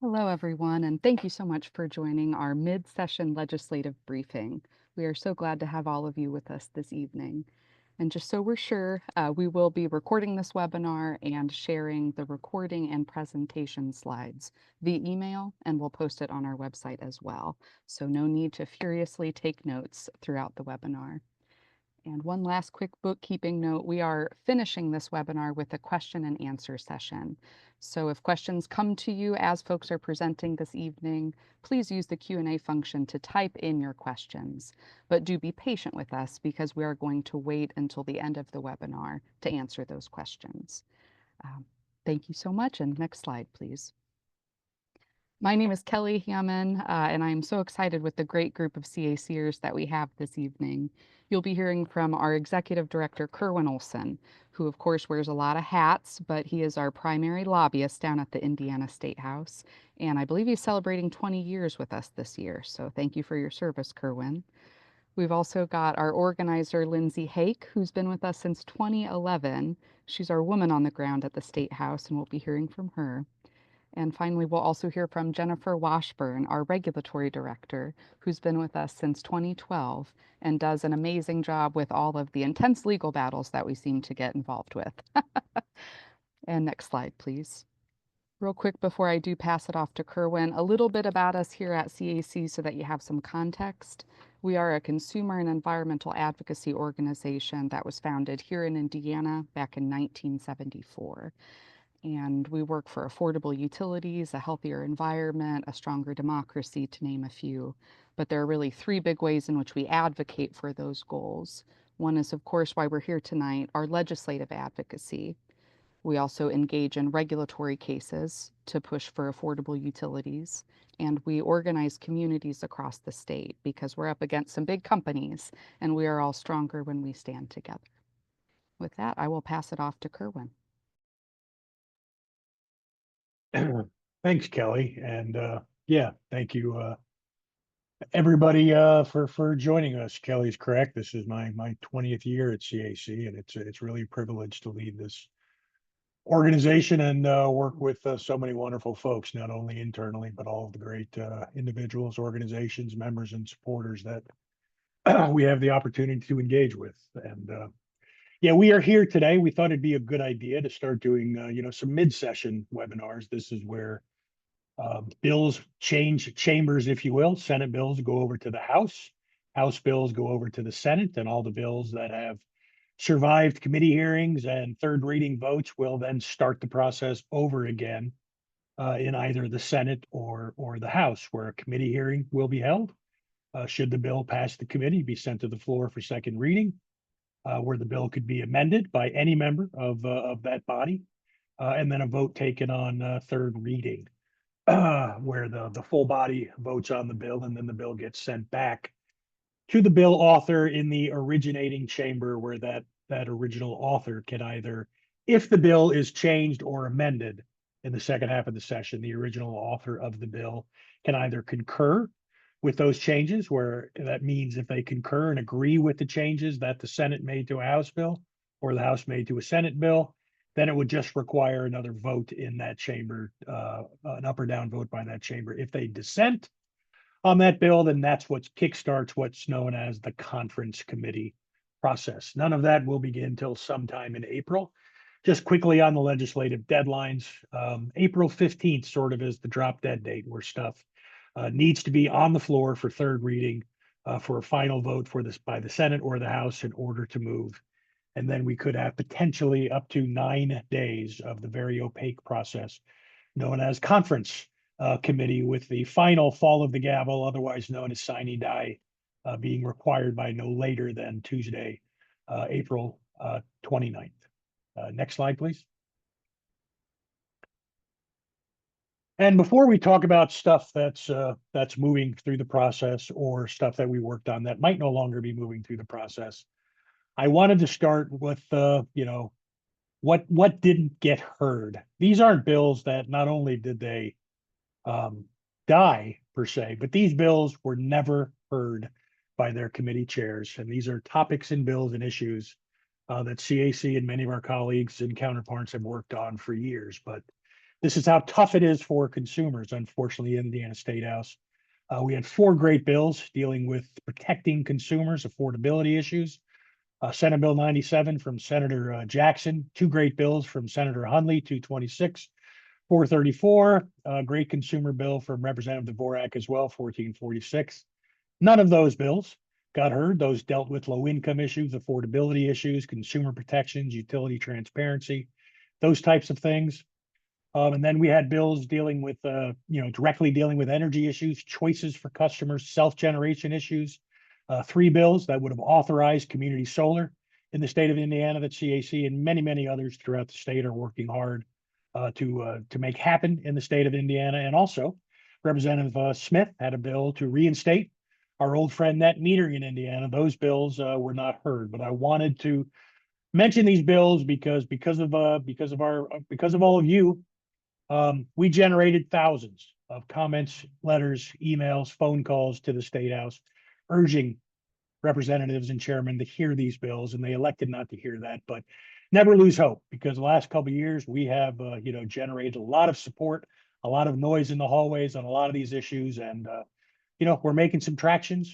Hello, everyone, and thank you so much for joining our mid-session legislative briefing. We are so glad to have all of you with us this evening. And just so we're sure, we will be recording this webinar and sharing the recording and presentation slides via email, and we'll post it on our website as well. So no need to furiously take notes throughout the webinar. And one last quick bookkeeping note, we are finishing this webinar with a question and answer session. So if questions come to you as folks are presenting this evening, please use the Q&A function to type in your questions. But do be patient with us because we are going to wait until the end of the webinar to answer those questions. Thank you so much, and next slide, please. My name is Kelly Hammond, and I'm so excited with the great group of CACers that we have this evening. You'll be hearing from our Executive Director, Kerwin Olson, who of course wears a lot of hats, but he is our primary lobbyist down at the Indiana State House. And I believe he's celebrating 20 years with us this year. So thank you for your service, Kerwin. We've also got our organizer, Lindsay Haake, who's been with us since 2011. She's our woman on the ground at the State House, and we'll be hearing from her. And finally, we'll also hear from Jennifer Washburn, our regulatory director, who's been with us since 2012 and does an amazing job with all of the intense legal battles that we seem to get involved with. And next slide, please. Real quick before I do pass it off to Kerwin, a little bit about us here at CAC so that you have some context. We are a consumer and environmental advocacy organization that was founded here in Indiana back in 1974. And we work for affordable utilities, a healthier environment, a stronger democracy, to name a few. But there are really three big ways in which we advocate for those goals. One is, of course, why we're here tonight, our legislative advocacy. We also engage in regulatory cases to push for affordable utilities. And we organize communities across the state because we're up against some big companies and we are all stronger when we stand together. With that, I will pass it off to Kerwin. Thanks, Kelly. And yeah, thank you everybody for joining us. Kelly's correct. This is my 20th year at CAC, and it's really a privilege to lead this organization and work with so many wonderful folks, not only internally, but all of the great individuals, organizations, members, and supporters that we have the opportunity to engage with. And yeah, we are here today. We thought it'd be a good idea to start doing some mid-session webinars. This is where bills change chambers, if you will. Senate bills go over to the House. House bills go over to the Senate, and all the bills that have survived committee hearings and third reading votes will then start the process over again in either the Senate or the House, where a committee hearing will be held. Should the bill pass the committee, be sent to the floor for second reading, where the bill could be amended by any member of that body, and then a vote taken on third reading. Where the full body votes on the bill and then the bill gets sent back to the bill author in the originating chamber, where that original author can either, if the bill is changed or amended in the second half of the session, the original author of the bill can either concur with those changes, where that means if they concur and agree with the changes that the Senate made to a House bill or the House made to a Senate bill, then it would just require another vote in that chamber, an up or down vote by that chamber. If they dissent on that bill, then that's what kickstarts what's known as the conference committee process. None of that will begin until sometime in April. Just quickly on the legislative deadlines, April 15th sort of is the drop dead date where stuff needs to be on the floor for third reading for a final vote for this by the Senate or the House in order to move. And then we could have potentially up to 9 days of the very opaque process known as conference committee, with the final fall of the gavel, otherwise known as sine die, being required by no later than Tuesday, April 29th. Next slide, please. And before we talk about stuff that's moving through the process or stuff that we worked on that might no longer be moving through the process, I wanted to start with what didn't get heard. These aren't bills that not only did they die per se, but these bills were never heard by their committee chairs. And these are topics and bills and issues that CAC and many of our colleagues and counterparts have worked on for years, but This is how tough it is for consumers, unfortunately, in the Indiana State House. We had 4 great bills dealing with protecting consumers, affordability issues. Senate Bill 97 from Senator Jackson, 2 great bills from Senator Hunley, 226, 434, a great consumer bill from Representative Dvorak as well, 1446. None of those bills got heard. Those dealt with low income issues, affordability issues, consumer protections, utility transparency, those types of things. And then we had bills dealing with, directly dealing with energy issues, choices for customers, self-generation issues. 3 bills that would have authorized community solar in the state of Indiana that CAC and many, many others throughout the state are working hard to make happen in the state of Indiana. And also, Representative Smith had a bill to reinstate our old friend net metering in Indiana. Those bills were not heard, but I wanted to mention these bills because of all of you. We generated thousands of comments, letters, emails, phone calls to the State House urging representatives and chairmen to hear these bills, and they elected not to hear that. But never lose hope, because the last couple of years we have, generated a lot of support, a lot of noise in the hallways on a lot of these issues, and we're making some traction,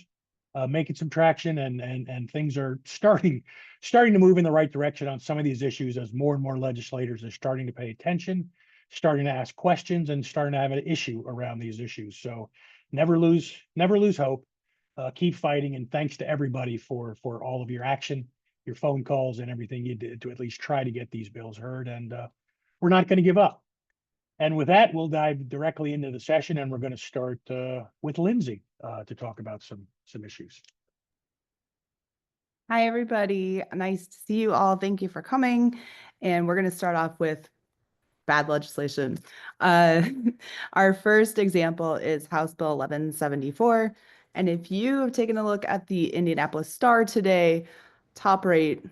and things are starting to move in the right direction on some of these issues as more and more legislators are starting to pay attention, starting to ask questions, and starting to have an issue around these issues. So never lose hope. Keep fighting, and thanks to everybody for all of your action, your phone calls, and everything you did to at least try to get these bills heard. And we're not going to give up. And with that, we'll dive directly into the session, and we're going to start with Lindsay to talk about some issues. Hi, everybody. Nice to see you all. Thank you for coming. And we're going to start off with bad legislation. Our first example is House Bill 1174. And if you have taken a look at the Indianapolis Star today, top right,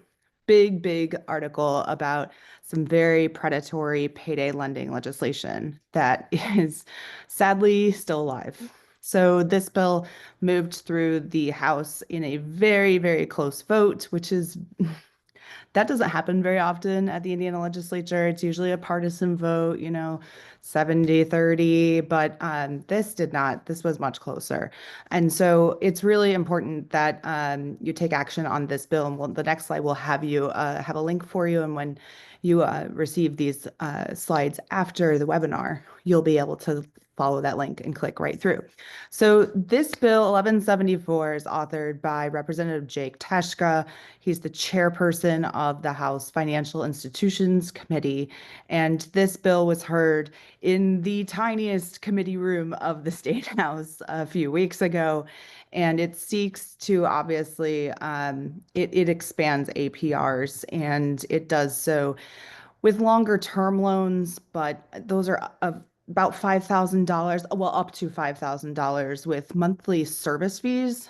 big article about some very predatory payday lending legislation that is sadly still alive. So this bill moved through the House in a very close vote, which is that doesn't happen very often at the Indiana legislature. It's usually a partisan vote, 70-30, but this did not. This was much closer. And so it's really important that you take action on this bill. And the next slide will have you have a link for you. And when you receive these slides after the webinar, you'll be able to follow that link and click right through. So this bill 1174 is authored by Representative Jake Tashka. He's the chairperson of the House Financial Institutions Committee. And this bill was heard in the tiniest committee room of the State House a few weeks ago. And it seeks to obviously, it expands APRs, and it does so with longer term loans, but those are about $5,000, well, up to $5,000 with monthly service fees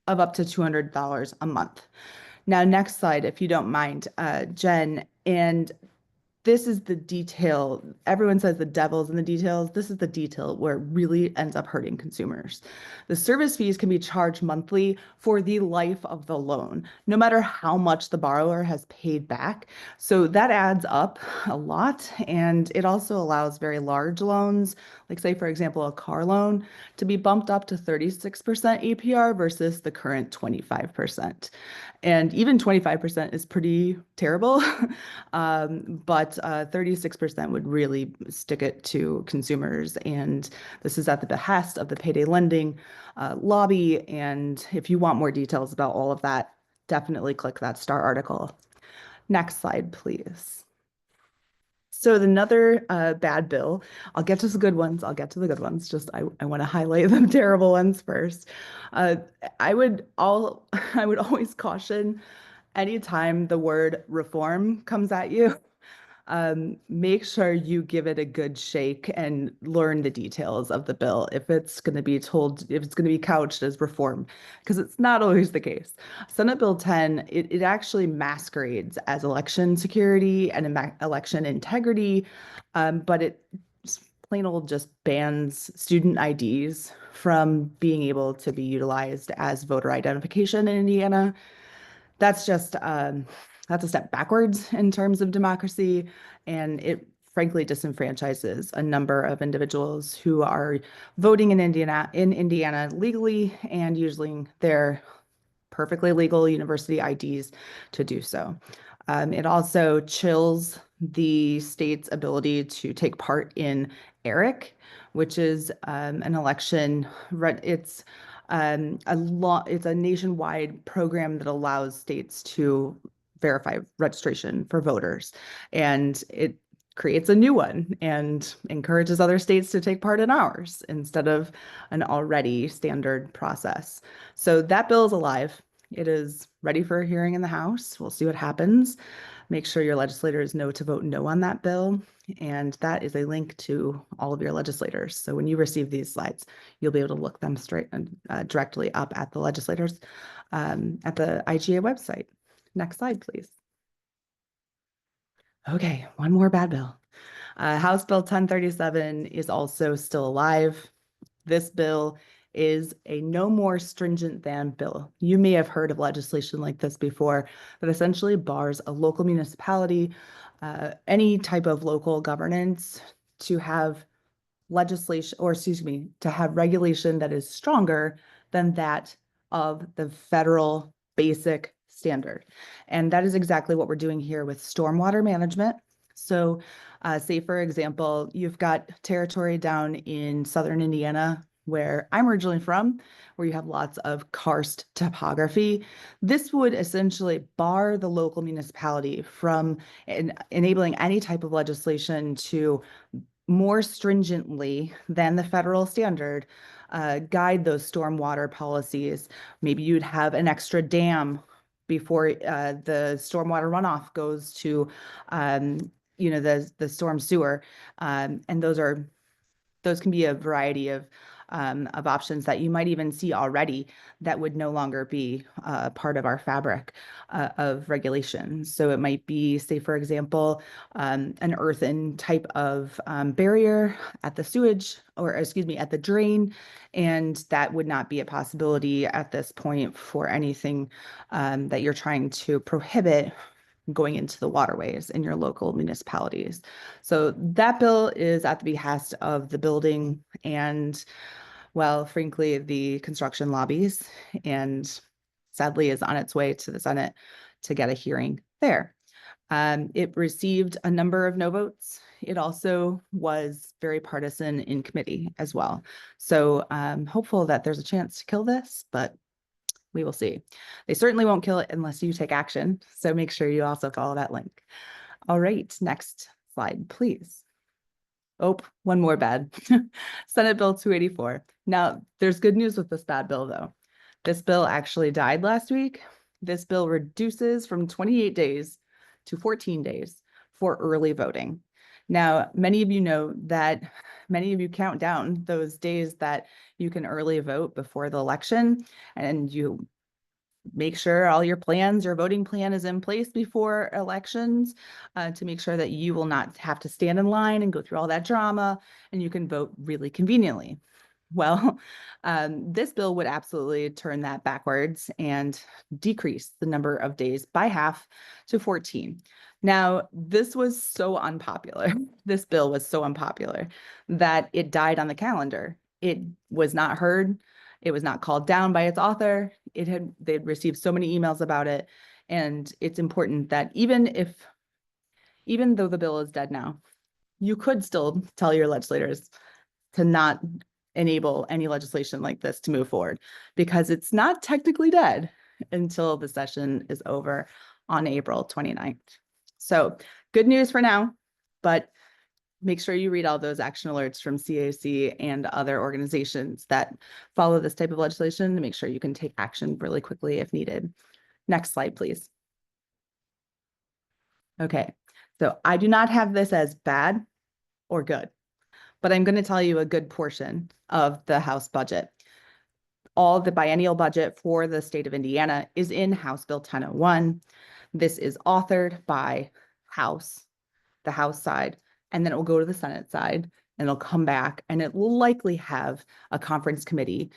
of up to $200 a month. Now, next slide, if you don't mind, Jen. And this is the detail. Everyone says the devil's in the details. This is the detail where it really ends up hurting consumers. The service fees can be charged monthly for the life of the loan, no matter how much the borrower has paid back. So that adds up a lot. And it also allows very large loans, like say, for example, a car loan, to be bumped up to 36% APR versus the current 25%. And even 25% is pretty terrible, but 36% would really stick it to consumers. And this is at the behest of the payday lending lobby. And if you want more details about all of that, definitely click that Star article. Next slide, please. So another bad bill. I'll get to the good ones. Just I want to highlight the terrible ones first. I would always caution anytime the word reform comes at you, make sure you give it a good shake and learn the details of the bill if it's going to be couched as reform, because it's not always the case. Senate Bill 10, it actually masquerades as election security and election integrity, but it plain old just bans student IDs from being able to be utilized as voter identification in Indiana. That's just that's a step backwards in terms of democracy, and it frankly disenfranchises a number of individuals who are voting in Indiana legally and using their perfectly legal university IDs to do so. It also chills the state's ability to take part in ERIC, which is an election. It's it's a nationwide program that allows states to verify registration for voters, and it creates a new one and encourages other states to take part in ours instead of an already standard process. So that bill is alive. It is ready for a hearing in the House. We'll see what happens. Make sure your legislators know to vote no on that bill. And that is a link to all of your legislators. So when you receive these slides, you'll be able to look them straight and directly up at the legislators at the IGA website. Next slide, please. Okay, one more bad bill. House Bill 1037 is also still alive. This bill is a no more stringent than bill. You may have heard of legislation like this before that essentially bars a local municipality, any type of local governance, to have legislation, or excuse me, to have regulation that is stronger than that of the federal basic standard. And that is exactly what we're doing here with stormwater management. So say, for example, you've got territory down in southern Indiana, where I'm originally from, where you have lots of karst topography. This would essentially bar the local municipality from enabling any type of legislation to more stringently than the federal standard guide those stormwater policies. Maybe you'd have an extra dam before the stormwater runoff goes to the storm sewer, and those can be a variety of options that you might even see already that would no longer be part of our fabric of regulation. So it might be, say, for example, an earthen type of barrier at the sewage, or excuse me, at the drain, and that would not be a possibility at this point for anything that you're trying to prohibit going into the waterways in your local municipalities. So that bill is at the behest of the building and, well, frankly, the construction lobbies, and sadly is on its way to the Senate to get a hearing there. It received a number of no votes. It also was very partisan in committee as well. So I'm hopeful that there's a chance to kill this, but we will see. They certainly won't kill it unless you take action. So make sure you also follow that link. All right, next slide, please. Oh, one more bad. Senate Bill 284. Now, there's good news with this bad bill, though. This bill actually died last week. This bill reduces from 28 days to 14 days for early voting. Now, many of you know that many of you count down those days that you can early vote before the election, and you make sure all your plans, your voting plan is in place before elections to make sure that you will not have to stand in line and go through all that drama, and you can vote really conveniently. Well, this bill would absolutely turn that backwards and decrease the number of days by half to 14. Now, this was so unpopular. This bill was so unpopular that it died on the calendar. It was not heard. It was not called down by its author. They'd received so many emails about it. And it's important that even though the bill is dead now, you could still tell your legislators to not enable any legislation like this to move forward, because it's not technically dead until the session is over on April 29th. So good news for now, but make sure you read all those action alerts from CAC and other organizations that follow this type of legislation to make sure you can take action really quickly if needed. Next slide, please. Okay, so I do not have this as bad or good, but I'm going to tell you a good portion of the House budget. All the biennial budget for the state of Indiana is in House Bill 1001. This is authored by the House side, and then it will go to the Senate side, and it'll come back, and it will likely have a conference committee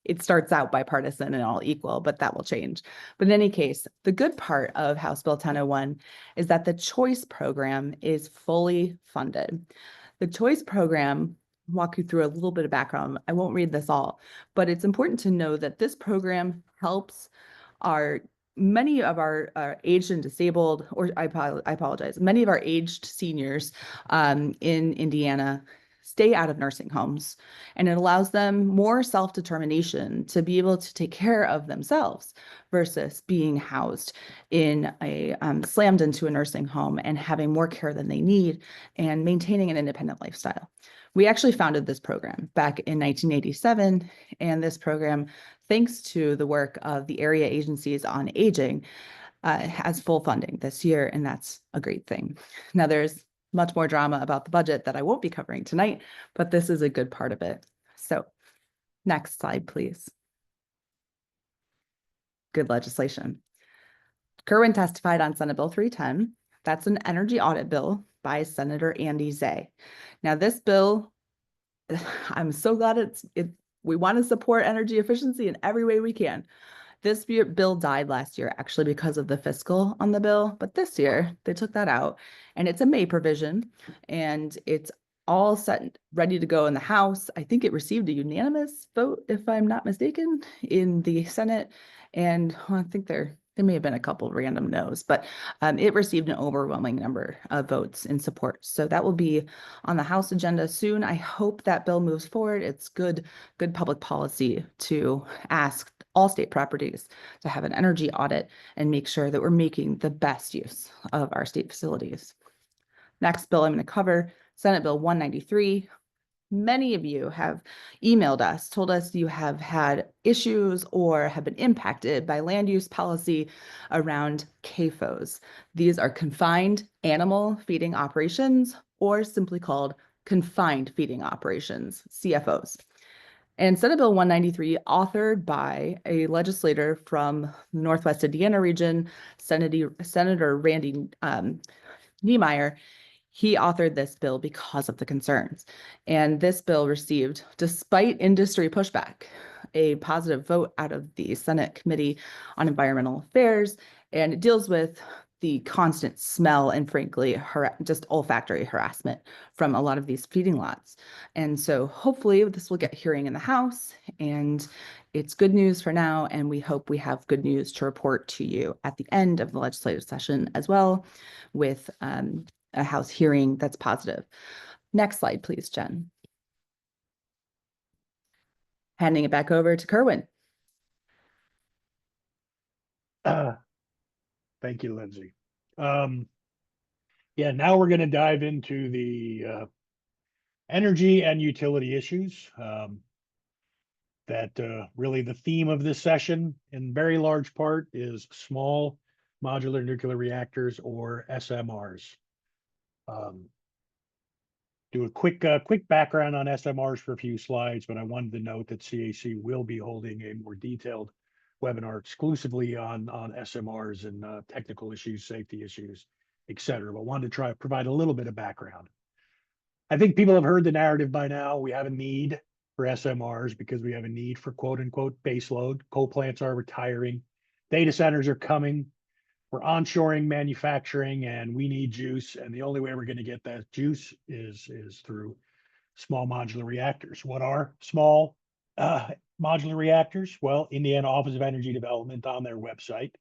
it starts out bipartisan and all equal, but that will change. But in any case, the good part of House Bill 1001 is that the choice program is fully funded. The choice program, walk you through a little bit of background. I won't read this all, but it's important to know that this program helps many of our aged and disabled, or I apologize, many of our aged seniors in Indiana stay out of nursing homes, and it allows them more self-determination to be able to take care of themselves versus being housed in slammed into a nursing home and having more care than they need and maintaining an independent lifestyle. We actually founded this program back in 1987, and this program, thanks to the work of the area agencies on aging, has full funding this year, and that's a great thing. Now, there's much more drama about the budget that I won't be covering tonight, but this is a good part of it. So next slide, please. Good legislation. Kerwin testified on Senate Bill 310. That's an energy audit bill by Senator Andy Zay. Now, this bill, I'm so glad we want to support energy efficiency in every way we can. This bill died last year actually because of the fiscal on the bill, but this year they took that out, and it's a May provision, and it's all set ready to go in the House. I think it received a unanimous vote, if I'm not mistaken, in the Senate, and I think there may have been a couple random no's, but it received an overwhelming number of votes in support. So that will be on the House agenda soon. I hope that bill moves forward. It's good public policy to ask all state properties to have an energy audit and make sure that we're making the best use of our state facilities. Next bill I'm going to cover, Senate Bill 193. Many of you have emailed us, told us you have had issues or have been impacted by land use policy around CAFOs. These are confined animal feeding operations, or simply called confined feeding operations, CFOs. And Senate Bill 193, authored by a legislator from the Northwest Indiana region, Senator Randy Niemeyer, he authored this bill because of the concerns. And this bill received, despite industry pushback, a positive vote out of the Senate Committee on Environmental Affairs, and it deals with the constant smell and frankly, just olfactory harassment from a lot of these feeding lots. And so hopefully this will get hearing in the House, and it's good news for now. And we hope we have good news to report to you at the end of the legislative session as well, with a House hearing that's positive. Next slide, please, Jen. Handing it back over to Kerwin. Thank you, Lindsay. Yeah, now we're going to dive into the energy and utility issues. That really the theme of this session, in very large part, is small modular nuclear reactors, or SMRs. Do a quick background on SMRs for a few slides, but I wanted to note that CAC will be holding a more detailed webinar exclusively on SMRs and technical issues, safety issues, et cetera. But wanted to try to provide a little bit of background. I think people have heard the narrative by now. We have a need for SMRs because we have a need for quote unquote baseload. Coal plants are retiring. Data centers are coming. We're onshoring manufacturing, and we need juice. And the only way we're going to get that juice is through small modular reactors. What are small modular reactors? Well, Indiana Office of Energy Development on their website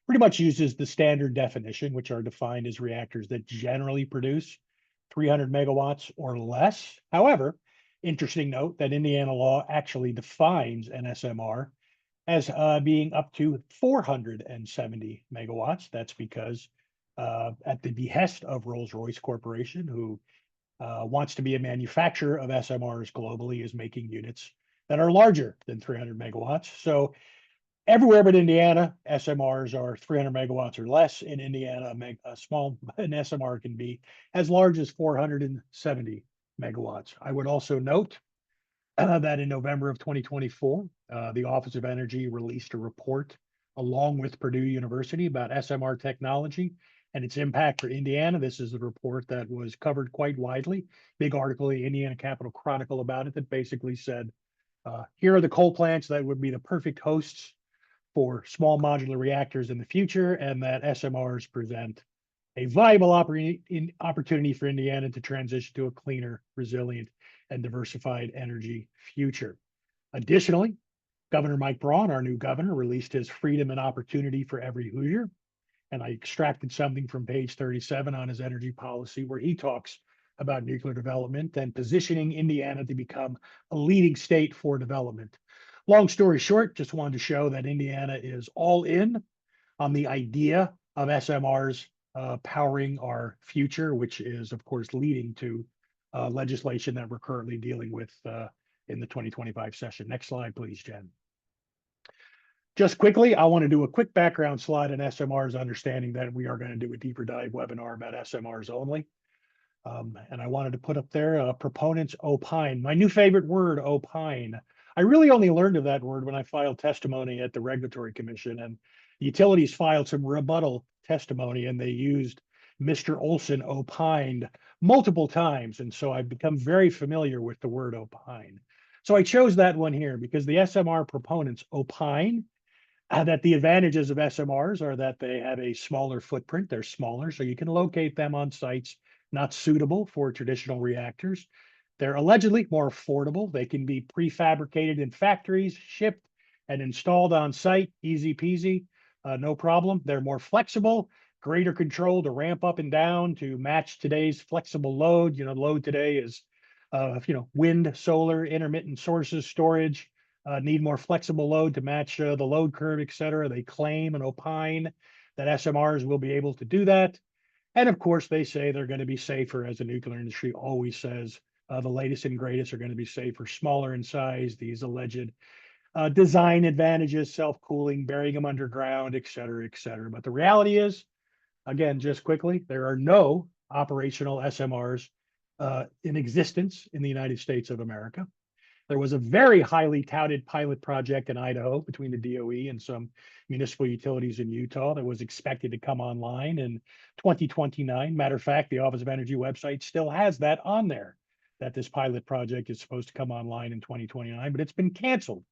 pretty much uses the standard definition, which are defined as reactors that generally produce 300 megawatts or less. However, interesting note that Indiana law actually defines an SMR as being up to 470 megawatts. That's because at the behest of Rolls-Royce Corporation, who wants to be a manufacturer of SMRs globally, is making units that are larger than 300 megawatts. So everywhere but Indiana, SMRs are 300 megawatts or less. In Indiana, an SMR can be as large as 470 megawatts. I would also note that in November of 2024, the Office of Energy released a report along with Purdue University about SMR technology and its impact for Indiana. This is a report that was covered quite widely. Big article in the Indiana Capital Chronicle about it that basically said Here are the coal plants that would be the perfect hosts for small modular reactors in the future, and that SMRs present a viable opportunity for Indiana to transition to a cleaner, resilient, and diversified energy future. Additionally, Governor Mike Braun, our new governor, released his Freedom and Opportunity for Every Hoosier. And I extracted something from page 37 on his energy policy, where he talks about nuclear development and positioning Indiana to become a leading state for development. Long story short, just wanted to show that Indiana is all in on the idea of SMRs powering our future, which is, of course, leading to legislation that we're currently dealing with in the 2025 session. Next slide, please, Jen. Just quickly, I want to do a quick background slide on SMRs, understanding that we are going to do a deeper dive webinar about SMRs only. And I wanted to put up there, proponents opine. My new favorite word, opine. I really only learned of that word when I filed testimony at the Regulatory Commission, and the utilities filed some rebuttal testimony, and they used Mr. Olson opined multiple times. And so I've become very familiar with the word opine. So I chose that one here because the SMR proponents opine that the advantages of SMRs are that they have a smaller footprint. They're smaller, so you can locate them on sites not suitable for traditional reactors. They're allegedly more affordable. They can be prefabricated in factories, shipped, and installed on site. Easy peasy, no problem. They're more flexible, greater control to ramp up and down to match today's flexible load. Load today is, wind, solar, intermittent sources, storage. Need more flexible load to match the load curve, et cetera. They claim and opine that SMRs will be able to do that. And of course, they say they're going to be safer, as the nuclear industry always says. The latest and greatest are going to be safer, smaller in size, these alleged design advantages, self-cooling, burying them underground, et cetera, et cetera. But the reality is, again, just quickly, there are no operational SMRs in existence in the United States of America. There was a very highly touted pilot project in Idaho between the DOE and some municipal utilities in Utah that was expected to come online in 2029. Matter of fact, the Office of Energy website still has that on there, that this pilot project is supposed to come online in 2029, but it's been canceled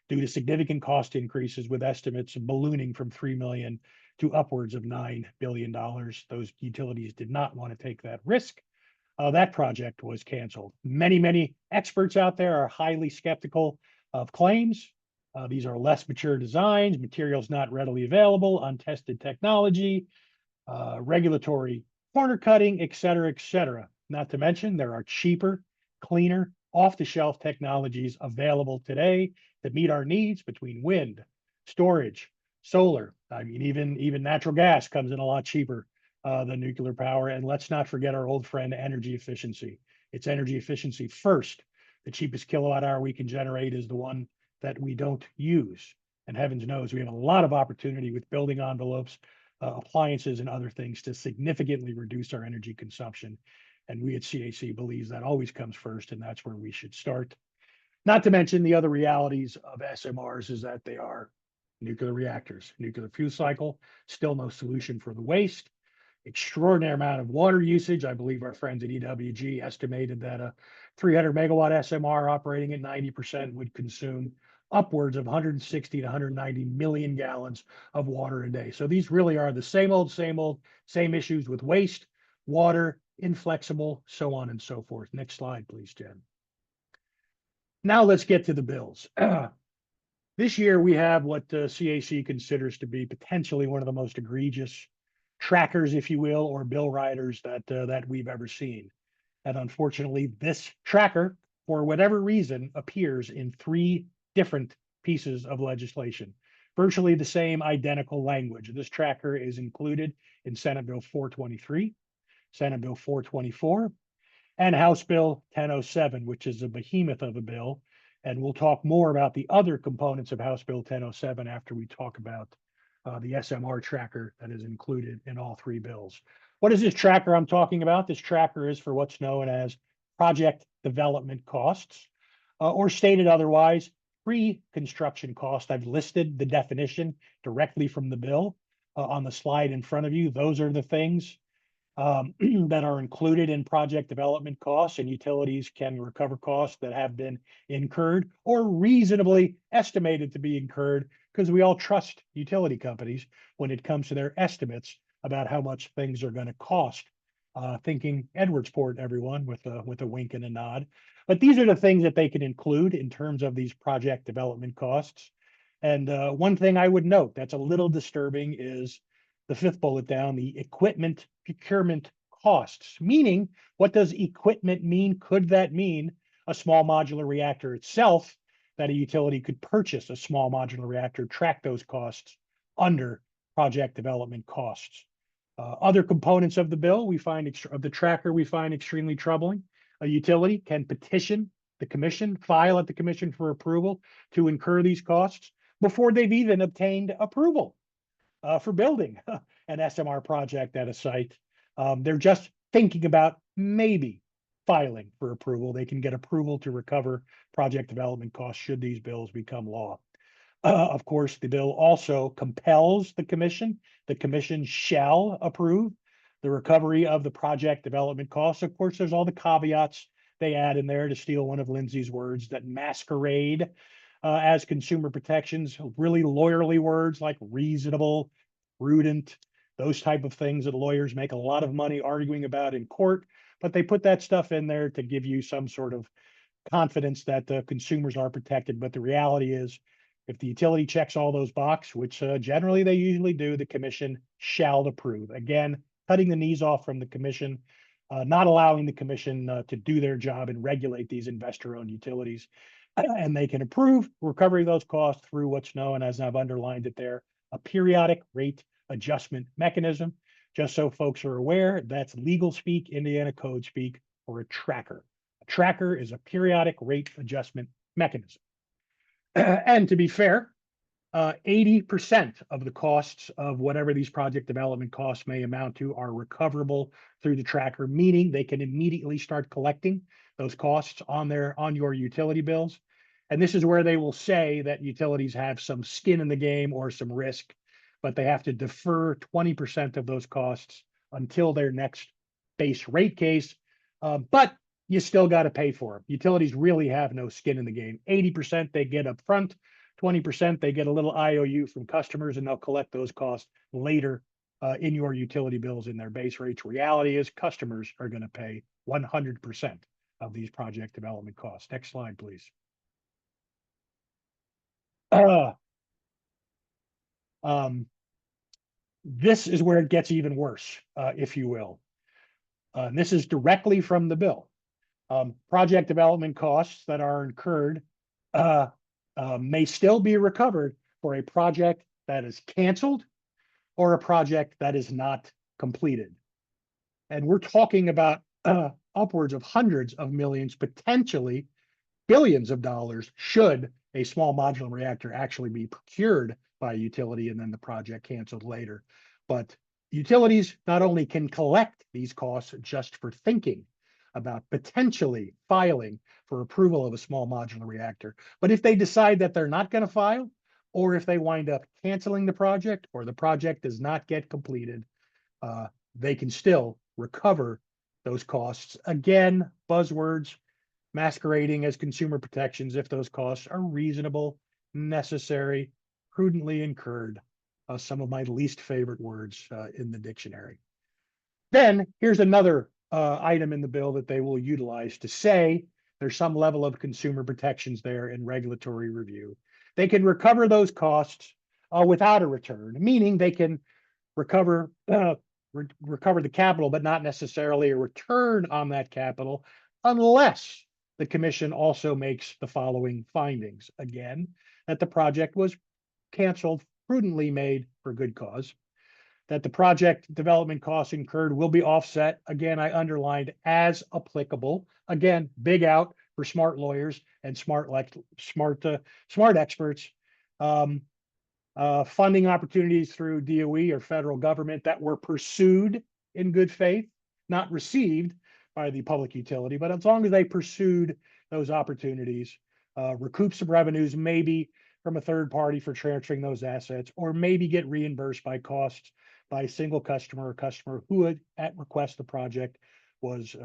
due to significant cost increases, with estimates ballooning from $3 million to upwards of $9 billion. Those utilities did not want to take that risk. That project was canceled. Many experts out there are highly skeptical of claims. These are less mature designs, materials not readily available, untested technology, regulatory corner cutting, et cetera, et cetera. Not to mention, there are cheaper, cleaner, off-the-shelf technologies available today that meet our needs between wind, storage, solar. I mean, even natural gas comes in a lot cheaper than nuclear power. And let's not forget our old friend, energy efficiency. It's energy efficiency first. The cheapest kilowatt hour we can generate is the one that we don't use. And heavens knows we have a lot of opportunity with building envelopes, appliances, and other things to significantly reduce our energy consumption. And we at CAC believes that always comes first, and that's where we should start. Not to mention the other realities of SMRs is that they are nuclear reactors. Nuclear fuel cycle, still no solution for the waste. Extraordinary amount of water usage. I believe our friends at EWG estimated that a 300 megawatt SMR operating at 90% would consume upwards of 160 to 190 million gallons of water a day. So these really are the same issues with waste, water, inflexible, so on and so forth. Next slide, please, Jen. Now let's get to the bills. This year we have what CAC considers to be potentially one of the most egregious trackers, if you will, or bill riders that we've ever seen. And unfortunately, this tracker, for whatever reason, appears in 3 different pieces of legislation, virtually the same identical language. This tracker is included in Senate Bill 423, Senate Bill 424, and House Bill 1007, which is a behemoth of a bill. And we'll talk more about the other components of House Bill 1007 after we talk about the SMR tracker that is included in all 3 bills. What is this tracker I'm talking about? This tracker is for what's known as project development costs, or stated otherwise, pre-construction cost. I've listed the definition directly from the bill on the slide in front of you. Those are the things that are included in project development costs, and utilities can recover costs that have been incurred or reasonably estimated to be incurred, because we all trust utility companies when it comes to their estimates about how much things are going to cost. Thinking Edwardsport, everyone, with a wink and a nod. But these are the things that they can include in terms of these project development costs. And one thing I would note that's a little disturbing is the fifth bullet down, the equipment procurement costs. Meaning, what does equipment mean? Could that mean a small modular reactor itself, that a utility could purchase a small modular reactor, track those costs under project development costs? Other components of the bill of the tracker we find extremely troubling. A utility can petition the commission, file at the commission for approval to incur these costs before they've even obtained approval for building an SMR project at a site. They're just thinking about maybe filing for approval. They can get approval to recover project development costs should these bills become law. Of course, the bill also compels the commission. The commission shall approve the recovery of the project development costs. Of course, there's all the caveats they add in there, to steal one of Lindsay's words, that masquerade as consumer protections, really lawyerly words like reasonable, prudent, those type of things that lawyers make a lot of money arguing about in court. But they put that stuff in there to give you some sort of confidence that the consumers are protected. But the reality is, if the utility checks all those boxes, which generally they usually do, the commission shall approve. Again, cutting the knees off from the commission, not allowing the commission to do their job and regulate these investor-owned utilities. And they can approve recovery of those costs through what's known, as I've underlined it there, a periodic rate adjustment mechanism. Just so folks are aware, that's legal speak, Indiana code speak for a tracker. A tracker is a periodic rate adjustment mechanism. And to be fair, 80% of the costs of whatever these project development costs may amount to are recoverable through the tracker, meaning they can immediately start collecting those costs on your utility bills. And this is where they will say that utilities have some skin in the game or some risk, but they have to defer 20% of those costs until their next base rate case. But you still got to pay for them. Utilities really have no skin in the game. 80% they get up front, 20% they get a little IOU from customers, and they'll collect those costs later in your utility bills in their base rates. Reality is customers are going to pay 100% of these project development costs. Next slide, please. This is where it gets even worse, if you will. And this is directly from the bill. Project development costs that are incurred may still be recovered for a project that is canceled or a project that is not completed. And we're talking about upwards of hundreds of millions, potentially billions of dollars, should a small modular reactor actually be procured by a utility and then the project canceled later. But utilities not only can collect these costs just for thinking about potentially filing for approval of a small modular reactor, but if they decide that they're not going to file, or if they wind up canceling the project or the project does not get completed, they can still recover those costs. Again, buzzwords masquerading as consumer protections if those costs are reasonable, necessary, prudently incurred. Some of my least favorite words in the dictionary. Then here's another item in the bill that they will utilize to say there's some level of consumer protections there in regulatory review. They can recover those costs without a return, meaning they can recover the capital, but not necessarily a return on that capital, unless the commission also makes the following findings. Again, that the project was canceled, prudently made for good cause, that the project development costs incurred will be offset. Again, I underlined as applicable. Again, big out for smart lawyers and smart experts. Funding opportunities through DOE or federal government that were pursued in good faith, not received by the public utility, but as long as they pursued those opportunities, recoup some revenues, maybe from a third party for transferring those assets, or maybe get reimbursed by costs by a single customer, a customer who had, at request the project was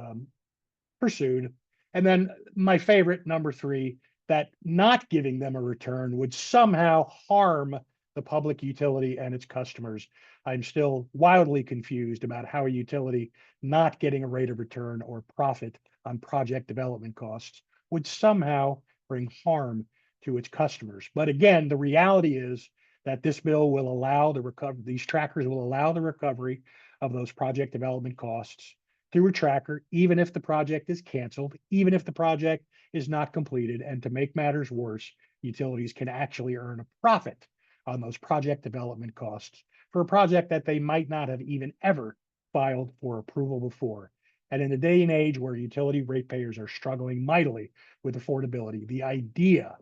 pursued. And then my favorite, number 3, that not giving them a return would somehow harm the public utility and its customers. I'm still wildly confused about how a utility not getting a rate of return or profit on project development costs would somehow bring harm to its customers. But again, the reality is that this bill will allow the recovery, these trackers will allow the recovery of those project development costs through a tracker, even if the project is canceled, even if the project is not completed. And to make matters worse, utilities can actually earn a profit on those project development costs for a project that they might not have even ever filed for approval before. And in a day and age where utility ratepayers are struggling mightily with affordability, the idea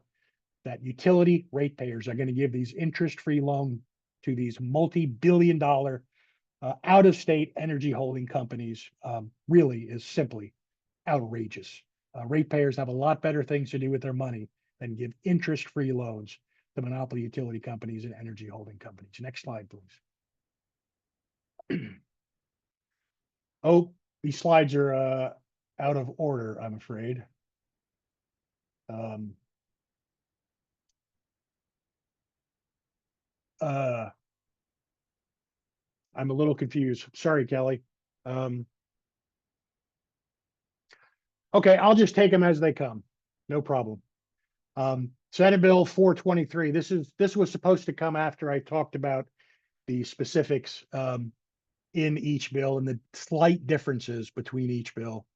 that utility ratepayers are going to give these interest-free loans to these multi-billion-dollar out-of-state energy holding companies really is simply outrageous. Ratepayers have a lot better things to do with their money than give interest-free loans to monopoly utility companies and energy holding companies. Next slide, please. Oh, these slides are out of order, I'm afraid. I'm a little confused. Sorry, Kelly. Okay, I'll just take them as they come. No problem. Senate Bill 423. This was supposed to come after I talked about the specifics in each bill and the slight differences between each bill.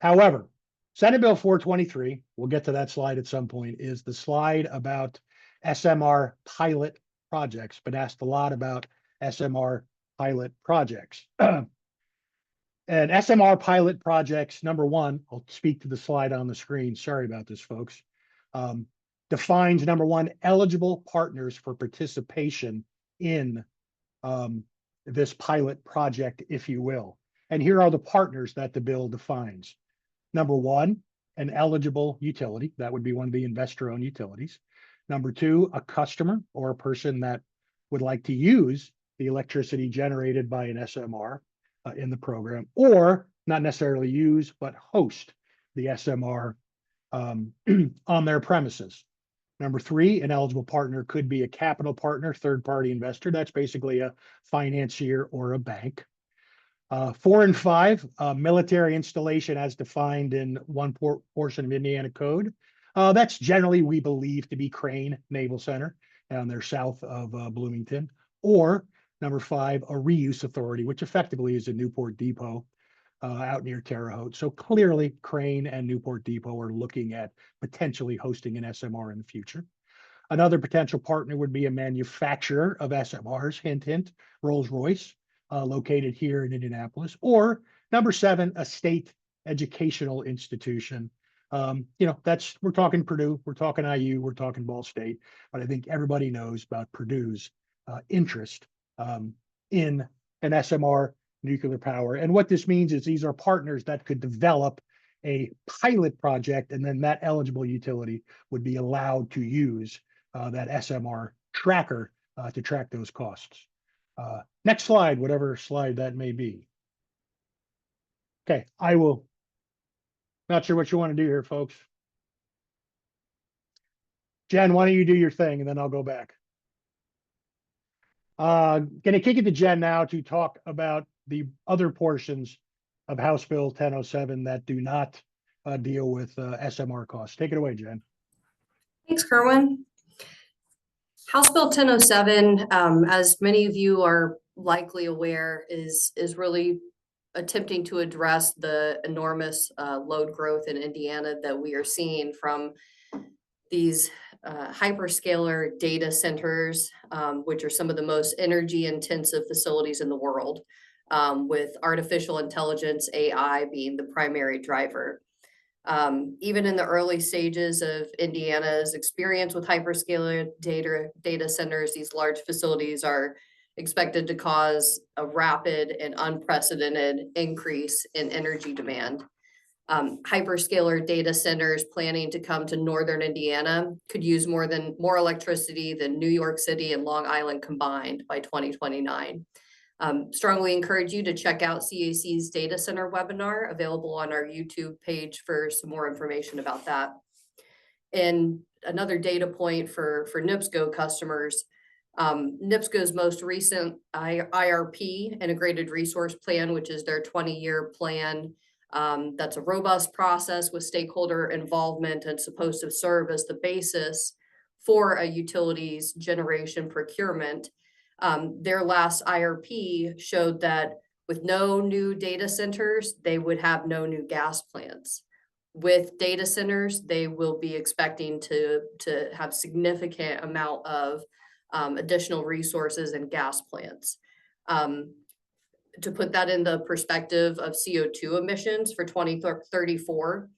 However, Senate Bill 423, we'll get to that slide at some point, is the slide about SMR pilot projects. Been asked a lot about SMR pilot projects. And SMR pilot projects, number 1, I'll speak to the slide on the screen. Sorry about this, folks. Defines, number 1, eligible partners for participation in this pilot project, if you will. And here are the partners that the bill defines. Number 1, an eligible utility. That would be one of the investor-owned utilities. Number 2, a customer or a person that would like to use the electricity generated by an SMR in the program, or not necessarily use, but host the SMR on their premises. Number 3, an eligible partner could be a capital partner, third-party investor. That's basically a financier or a bank. 4 and 5, military installation as defined in one portion of Indiana code. That's generally, we believe, to be Crane Naval Center down there south of Bloomington. Or number 5, a reuse authority, which effectively is a Newport Depot out near Terre Haute. So clearly, Crane and Newport Depot are looking at potentially hosting an SMR in the future. Another potential partner would be a manufacturer of SMRs, hint, hint, Rolls-Royce, located here in Indianapolis. Or number 7, a state educational institution. We're talking Purdue, we're talking IU, we're talking Ball State, but I think everybody knows about Purdue's interest in an SMR nuclear power. And what this means is these are partners that could develop a pilot project, and then that eligible utility would be allowed to use that SMR tracker to track those costs. Next slide, whatever slide that may be. Okay, I will. Not sure what you want to do here, folks. Jen, why don't you do your thing, and then I'll go back. Gonna kick it to Jen now to talk about the other portions of House Bill 1007 that do not deal with SMR costs. Take it away, Jen. Thanks, Kerwin. House Bill 1007, as many of you are likely aware, is really attempting to address the enormous load growth in Indiana that we are seeing from these hyperscaler data centers, which are some of the most energy intensive facilities in the world, with artificial intelligence, AI being the primary driver. Even in the early stages of Indiana's experience with hyperscaler data centers, these large facilities are expected to cause a rapid and unprecedented increase in energy demand. Hyperscaler data centers planning to come to northern Indiana could use more electricity than New York City and Long Island combined by 2029. Strongly encourage you to check out CAC's data center webinar, available on our YouTube page for some more information about that. And another data point for NIPSCO customers, NIPSCO's most recent IRP, Integrated Resource Plan, which is their 20-year plan. That's a robust process with stakeholder involvement and supposed to serve as the basis for a utilities generation procurement. Their last IRP showed that with no new data centers, they would have no new gas plants. With data centers, they will be expecting to have significant amount of additional resources and gas plants. To put that in the perspective of CO2 emissions for 2034,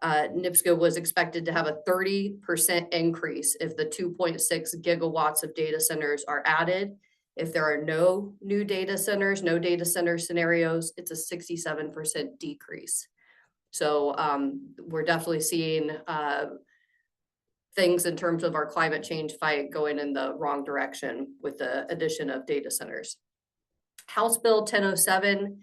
NIPSCO was expected to have a 30% increase if the 2.6 gigawatts of data centers are added. If there are no new data centers, no data center scenarios, it's a 67% decrease. So we're definitely seeing things in terms of our climate change fight going in the wrong direction with the addition of data centers. House Bill 1007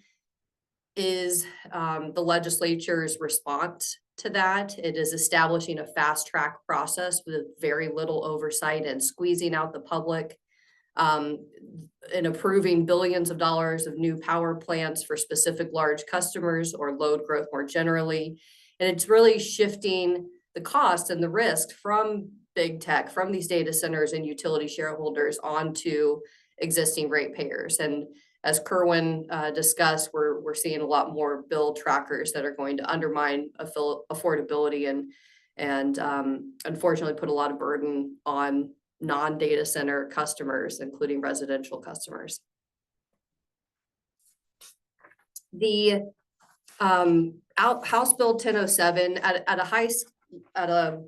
is the legislature's response to that. It is establishing a fast track process with very little oversight and squeezing out the public, and approving billions of dollars of new power plants for specific large customers or load growth more generally. And it's really shifting the cost and the risk from big tech, from these data centers and utility shareholders onto existing ratepayers. And as Kerwin discussed, we're seeing a lot more bill trackers that are going to undermine affordability and unfortunately put a lot of burden on non-data center customers, including residential customers. The House Bill 1007 at a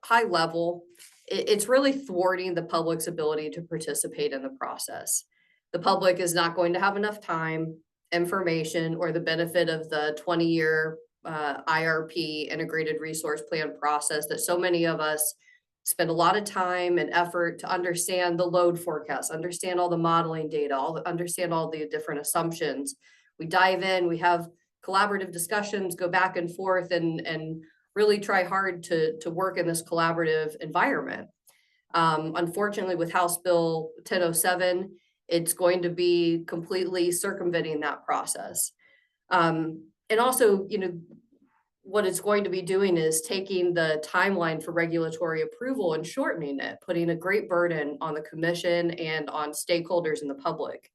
high level, it's really thwarting the public's ability to participate in the process. The public is not going to have enough time, information, or the benefit of the 20-year IRP, Integrated Resource Plan process that so many of us spend a lot of time and effort to understand the load forecast, understand all the modeling data, understand all the different assumptions. We dive in, we have collaborative discussions, go back and forth, and really try hard to work in this collaborative environment. Unfortunately, with House Bill 1007, it's going to be completely circumventing that process. And also, what it's going to be doing is taking the timeline for regulatory approval and shortening it, putting a great burden on the commission and on stakeholders in the public.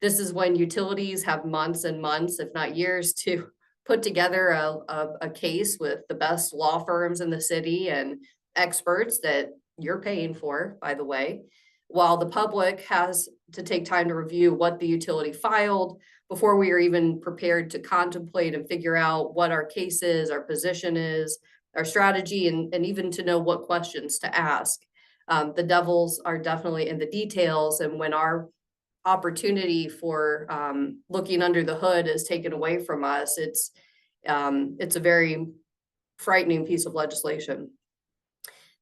This is when utilities have months and months, if not years, to put together a case with the best law firms in the city and experts that you're paying for, by the way, while the public has to take time to review what the utility filed before we are even prepared to contemplate and figure out what our case is, our position is, our strategy, and even to know what questions to ask. The devils are definitely in the details, and when our opportunity for looking under the hood is taken away from us, it's a very frightening piece of legislation.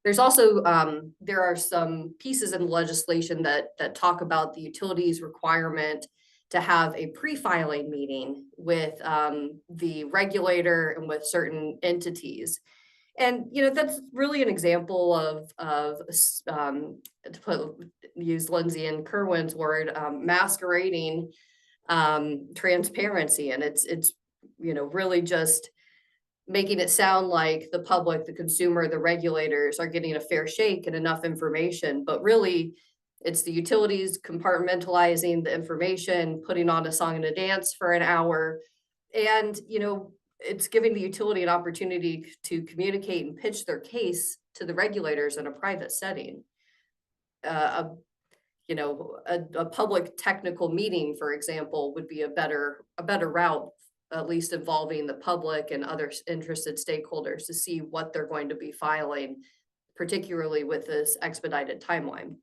There's also, there are some pieces in legislation that talk about the utilities requirement to have a pre-filing meeting with the regulator and with certain entities. And, that's really an example of use Lindsay and Kerwin's word, masquerading transparency. And it's really just making it sound like the public, the consumer, the regulators are getting a fair shake and enough information, but really it's the utilities compartmentalizing the information, putting on a song and a dance for an hour. And, it's giving the utility an opportunity to communicate and pitch their case to the regulators in a private setting. A public technical meeting, for example, would be a better route, at least involving the public and other interested stakeholders to see what they're going to be filing, particularly with this expedited timeline.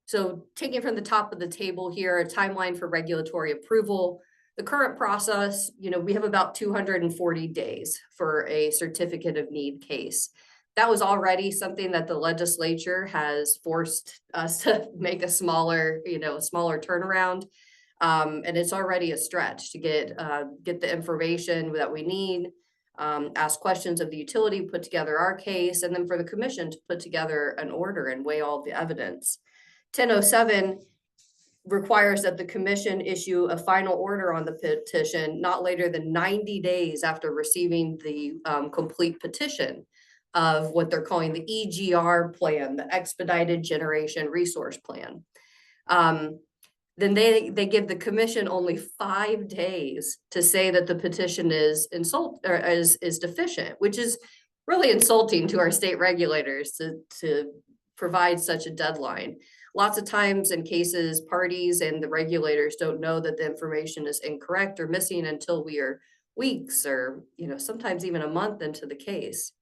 So taking from the top of the table here, a timeline for regulatory approval. The current process, we have about 240 days for a certificate of need case. that was already something that the legislature has forced us to make a smaller, smaller turnaround. And it's already a stretch to get the information that we need, ask questions of the utility, put together our case, and then for the commission to put together an order and weigh all the evidence. 1007 requires that the commission issue a final order on the petition not later than 90 days after receiving the complete petition of what they're calling the EGR plan, the Expedited Generation Resource Plan. Then they give the commission only 5 days to say that the petition is deficient, which is really insulting to our state regulators to provide such a deadline. Lots of times in cases, parties and the regulators don't know that the information is incorrect or missing until we are weeks or, sometimes even a month into the case.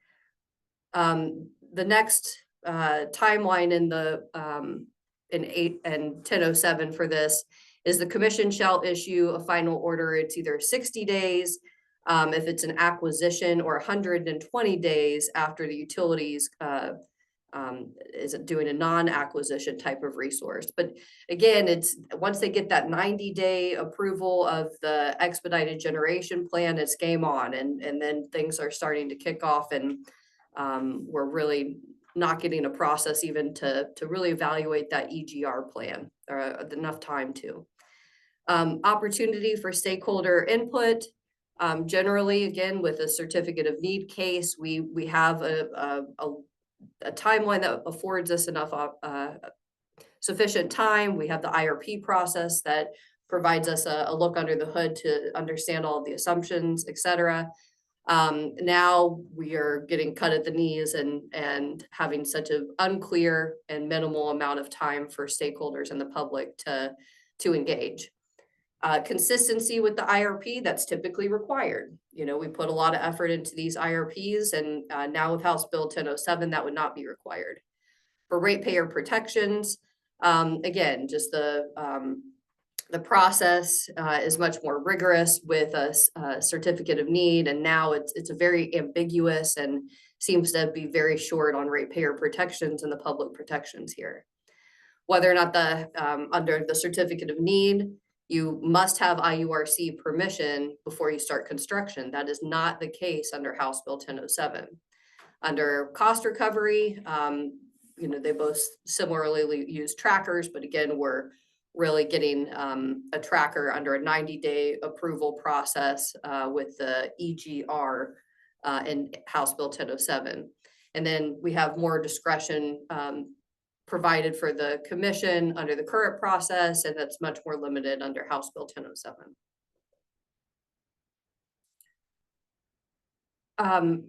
The next timeline in the in 1007 for this is the commission shall issue a final order. It's either 60 days if it's an acquisition, or 120 days after the utilities is doing a non-acquisition type of resource. But again, it's once they get that 90-day approval of the expedited generation plan, it's game on, and then things are starting to kick off, and we're really not getting a process even to really evaluate that EGR plan, or enough time to. Opportunity for stakeholder input. Generally, again, with a certificate of need case, we have a timeline that affords us enough sufficient time. We have the IRP process that provides us a look under the hood to understand all of the assumptions, et cetera. Now we are getting cut at the knees and having such an unclear and minimal amount of time for stakeholders and the public to engage. Consistency with the IRP, that's typically required. We put a lot of effort into these IRPs, and now with House Bill 1007, that would not be required. For ratepayer protections, again, just the process is much more rigorous with a certificate of need, and now it's a very ambiguous and seems to be very short on ratepayer protections and the public protections here. Whether or not under the certificate of need, you must have IURC permission before you start construction. That is not the case under House Bill 1007. Under cost recovery, they both similarly use trackers, but again, we're really getting a tracker under a 90-day approval process with the EGR in House Bill 1007. And then we have more discretion provided for the commission under the current process, and that's much more limited under House Bill 1007.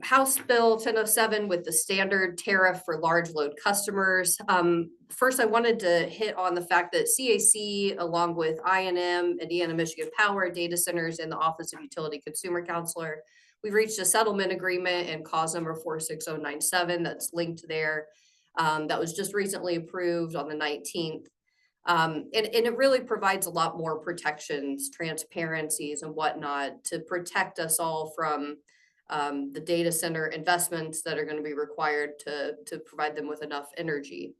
House Bill 1007 with the standard tariff for large load customers. First, I wanted to hit on the fact that CAC, along with INM, Indiana Michigan Power, data centers, and the Office of Utility Consumer Counselor, we've reached a settlement agreement in cause number 46097 that's linked there. That was just recently approved on the 19th. And it really provides a lot more protections, transparencies, and whatnot to protect us all from the data center investments that are going to be required to provide them with enough energy.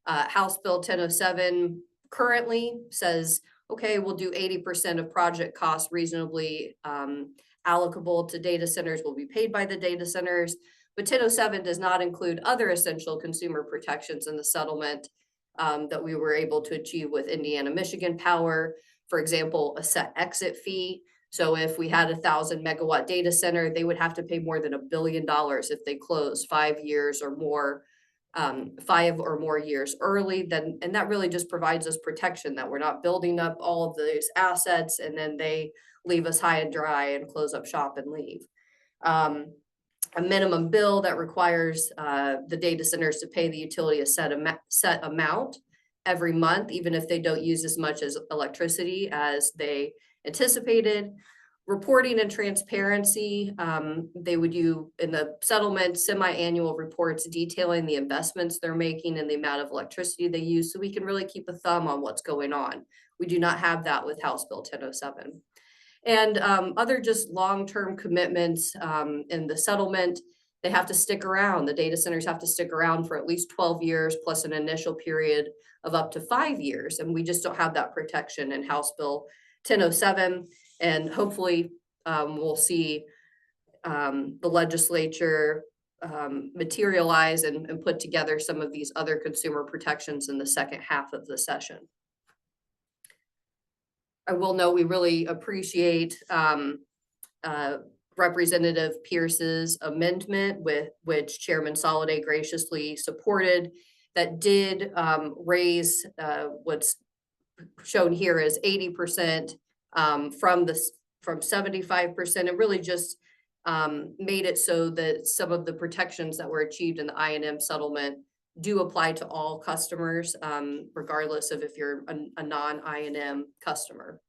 House Bill 1007 currently says, okay, we'll do 80% of project costs reasonably allocable to data centers will be paid by the data centers. But 1007 does not include other essential consumer protections in the settlement that we were able to achieve with Indiana Michigan Power. For example, a set exit fee. So if we had 1,000 megawatt data center, they would have to pay more than $1 billion if they close 5 years or more, 5 or more years early. And that really just provides us protection that we're not building up all of these assets and then they leave us high and dry and close up shop and leave. A minimum bill that requires the data centers to pay the utility a set amount every month, even if they don't use as much as electricity as they anticipated. Reporting and transparency, they would do in the settlement semi-annual reports detailing the investments they're making and the amount of electricity they use, so we can really keep a thumb on what's going on. We do not have that with House Bill 1007. And other just long-term commitments in the settlement they have to stick around. The data centers have to stick around for at least 12 years plus an initial period of up to 5 years. And we just don't have that protection in House Bill 1007. And hopefully we'll see the legislature materialize and put together some of these other consumer protections in the second half of the session. I will note we really appreciate Representative Pierce's amendment, with which Chairman Soliday graciously supported, that did raise what's shown here as 80% from 75%, and really just made it so that some of the protections that were achieved in the I&M settlement do apply to all customers, regardless of if you're a non-I&M customer.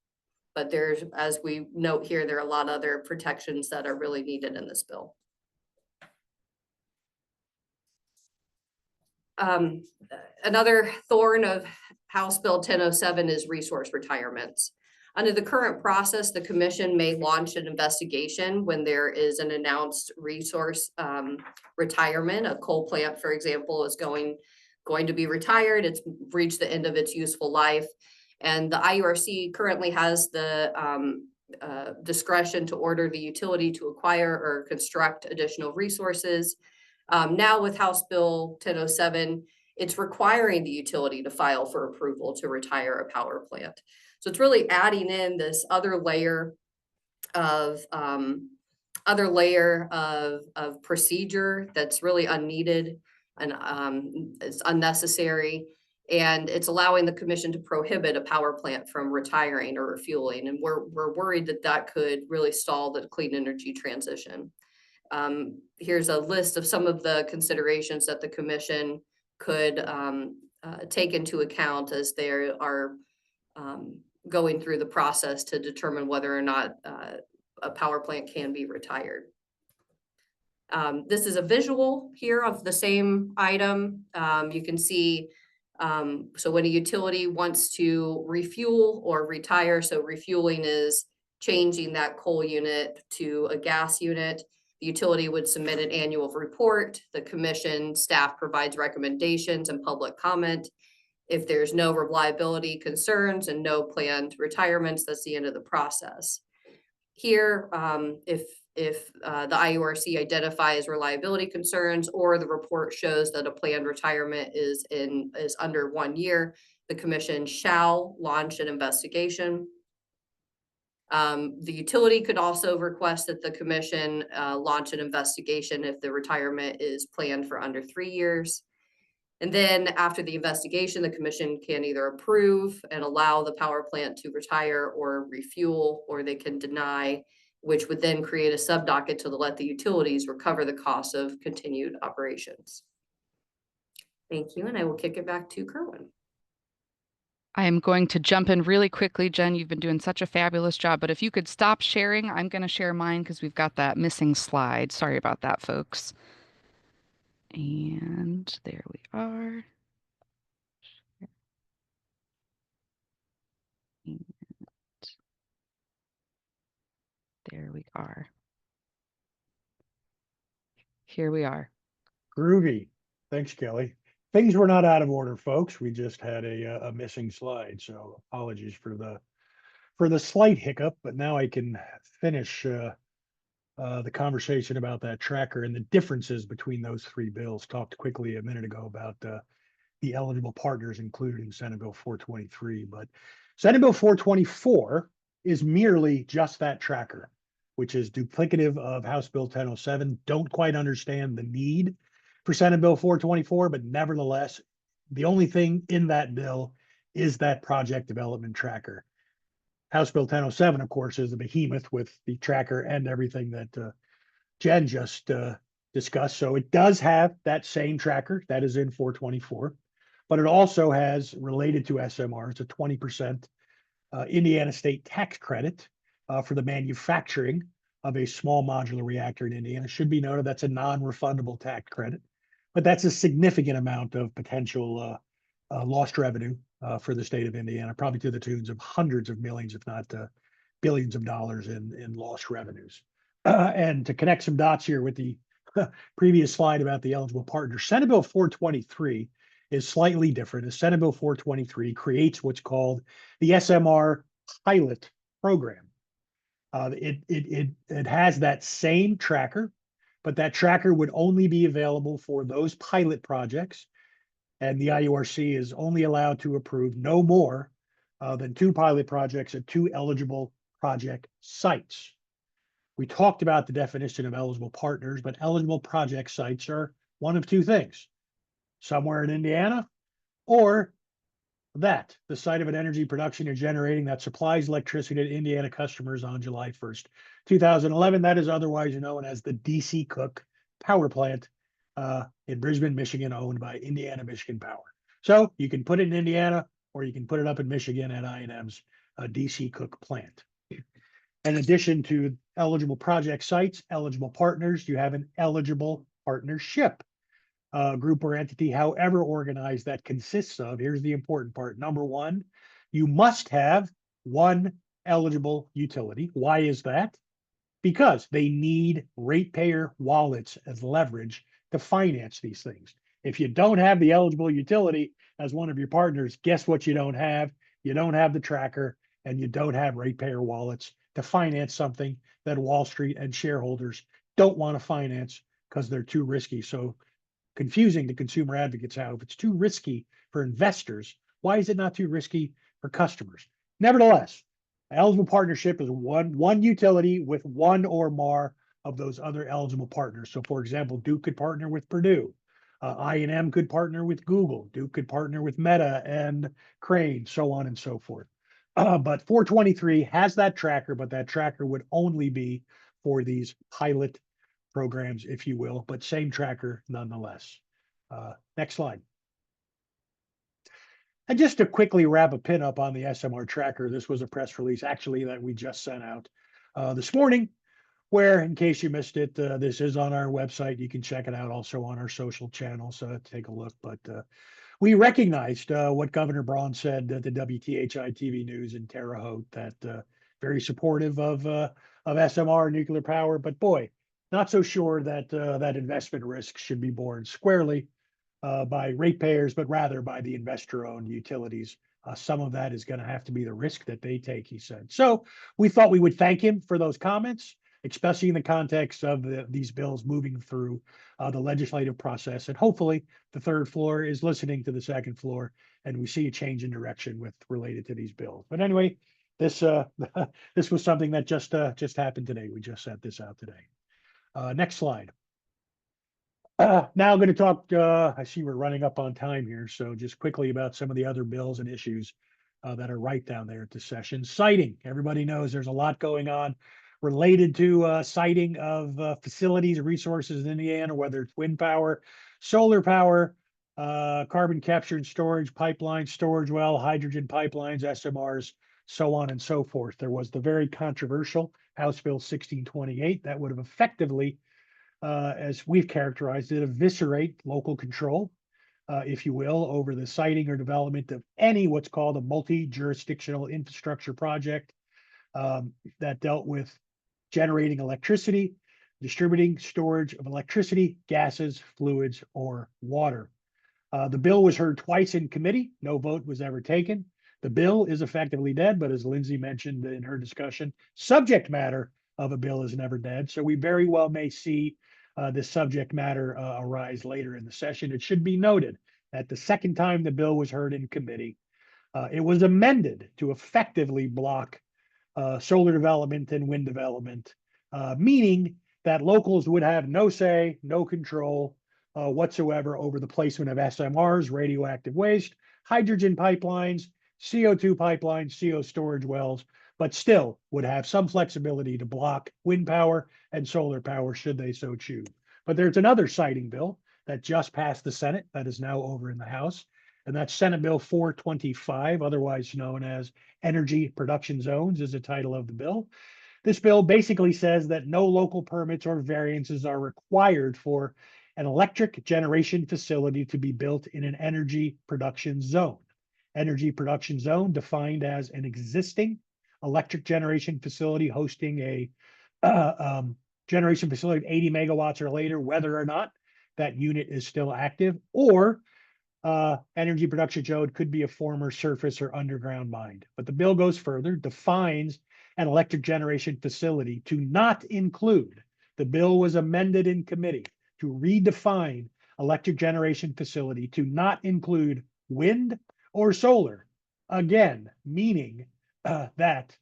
But there's, as we note here, there are a lot of other protections that are really needed in this bill. Another thorn of House Bill 1007 is resource retirements. Under the current process, the commission may launch an investigation when there is an announced resource retirement. A coal plant, for example, is going to be retired. It's reached the end of its useful life. And the IURC currently has the discretion to order the utility to acquire or construct additional resources. Now with House Bill 1007, it's requiring the utility to file for approval to retire a power plant. So it's really adding in this other layer of procedure that's really unneeded and it's unnecessary. And it's allowing the commission to prohibit a power plant from retiring or refueling. And we're worried that that could really stall the clean energy transition. Here's a list of some of the considerations that the commission could take into account as they are going through the process to determine whether or not a power plant can be retired. This is a visual here of the same item. You can see, so when a utility wants to refuel or retire, so refueling is changing that coal unit to a gas unit, the utility would submit an annual report. The commission staff provides recommendations and public comment. If there's no reliability concerns and no planned retirements, that's the end of the process. Here, if the IURC identifies reliability concerns or the report shows that a planned retirement is under 1 year, the commission shall launch an investigation. The utility could also request that the commission launch an investigation if the retirement is planned for under 3 years. And then after the investigation, the commission can either approve and allow the power plant to retire or refuel, or they can deny, which would then create a subdocket to let the utilities recover the cost of continued operations. Thank you, and I will kick it back to Kerwin. I am going to jump in really quickly. Jen, you've been doing such a fabulous job, but if you could stop sharing, I'm going to share mine because we've got that missing slide. Sorry about that, folks. And there we are. And there we are. Here we are. Groovy. Thanks, Kelly. Things were not out of order, folks. We just had a missing slide, so apologies for the slight hiccup. But now I can finish the conversation about that tracker and the differences between those three bills. Talked quickly a minute ago about the eligible partners included in Senate Bill 423, but Senate Bill 424 is merely just that tracker, which is duplicative of House Bill 1007. Don't quite understand the need for Senate Bill 424, but nevertheless, the only thing in that bill is that project development tracker. House Bill 1007, of course, is a behemoth with the tracker and everything that Jen just discussed. So it does have that same tracker that is in 424, but it also has, related to SMRs, a 20% Indiana state tax credit for the manufacturing of a small modular reactor in Indiana. Should be noted that's a non-refundable tax credit, but that's a significant amount of potential lost revenue for the state of Indiana, probably to the tunes of hundreds of millions, if not billions of dollars in lost revenues. And to connect some dots here with the previous slide about the eligible partners. Senate Bill 423 is slightly different. As Senate Bill 423 creates what's called the SMR pilot program. It has that same tracker, but that tracker would only be available for those pilot projects. And the IURC is only allowed to approve no more than 2 pilot projects at 2 eligible project sites. We talked about the definition of eligible partners, but eligible project sites are one of 2 things: somewhere in Indiana, or the site of an energy production or generating that supplies electricity to Indiana customers on July 1st, 2011. That is otherwise known as the DC Cook Power Plant in Brisbane, Michigan, owned by Indiana Michigan Power. So you can put it in Indiana, or you can put it up in Michigan at I&M's DC Cook plant. In addition to eligible project sites, eligible partners, you have an eligible partnership. Group or entity, however organized, that consists of, here's the important part. Number 1, you must have 1 eligible utility. Why is that? Because they need ratepayer wallets as leverage to finance these things. If you don't have the eligible utility as one of your partners, guess what you don't have? You don't have the tracker, and you don't have ratepayer wallets to finance something that Wall Street and shareholders don't want to finance because they're too risky. So confusing to consumer advocates how if it's too risky for investors, why is it not too risky for customers? Nevertheless, eligible partnership is one utility with 1 or more of those other eligible partners. So for example, Duke could partner with Purdue. I&M could partner with Google. Duke could partner with Meta and Crane, so on and so forth. But 423 has that tracker, but that tracker would only be for these pilot programs, if you will, but same tracker nonetheless. Next slide. And just to quickly wrap a pin up on the SMR tracker, this was a press release actually that we just sent out this morning, where, in case you missed it, this is on our website. You can check it out also on our social channels. Take a look. But we recognized what Governor Braun said at the WTHI TV News in Terre Haute, that very supportive of SMR nuclear power, but boy, not so sure that that investment risk should be borne squarely by ratepayers, but rather by the investor-owned utilities. Some of that is going to have to be the risk that they take, he said. So we thought we would thank him for those comments, especially in the context of these bills moving through the legislative process. And hopefully the 3rd floor is listening to the 2nd floor, and we see a change in direction related to these bills. But anyway, this this was something that just happened today. We just sent this out today. Next slide. Now I'm going to talk, I see we're running up on time here, so just quickly about some of the other bills and issues that are right down there at the session. Siting. Everybody knows there's a lot going on related to siting of facilities, resources in Indiana, whether it's wind power, solar power, carbon capture and storage, pipeline storage well, hydrogen pipelines, SMRs, so on and so forth. There was the very controversial House Bill 1628 that would have effectively, as we've characterized it, eviscerate local control, if you will, over the siting or development of any what's called a multi-jurisdictional infrastructure project that dealt with generating electricity, distributing storage of electricity, gases, fluids, or water. The bill was heard twice in committee. No vote was ever taken. The bill is effectively dead, but as Lindsay mentioned in her discussion, subject matter of a bill is never dead. So we very well may see this subject matter arise later in the session. It should be noted that the 2nd time the bill was heard in committee, it was amended to effectively block solar development and wind development, meaning that locals would have no say, no control whatsoever over the placement of SMRs, radioactive waste, hydrogen pipelines, CO2 pipelines, CO storage wells, but still would have some flexibility to block wind power and solar power should they so choose. But there's another siting bill that just passed the Senate that is now over in the House, and that's Senate Bill 425, otherwise known as Energy Production Zones, is the title of the bill. This bill basically says that no local permits or variances are required for an electric generation facility to be built in an energy production zone. Energy production zone defined as an existing electric generation facility hosting a generation facility of 80 megawatts or later, whether or not that unit is still active, or energy production showed could be a former surface or underground mine. But the bill goes further, defines an electric generation facility to not include. The bill was amended in committee to redefine electric generation facility to not include wind or solar. Again, meaning that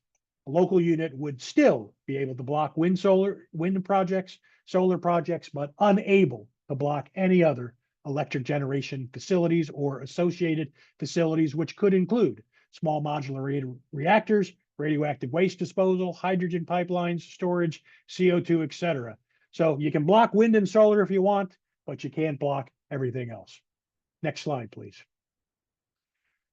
a local unit would still be able to block wind projects, solar projects, but unable to block any other electric generation facilities or associated facilities, which could include small modular reactors, radioactive waste disposal, hydrogen pipelines, storage, CO2, etc. So you can block wind and solar if you want, but you can't block everything else. Next slide, please.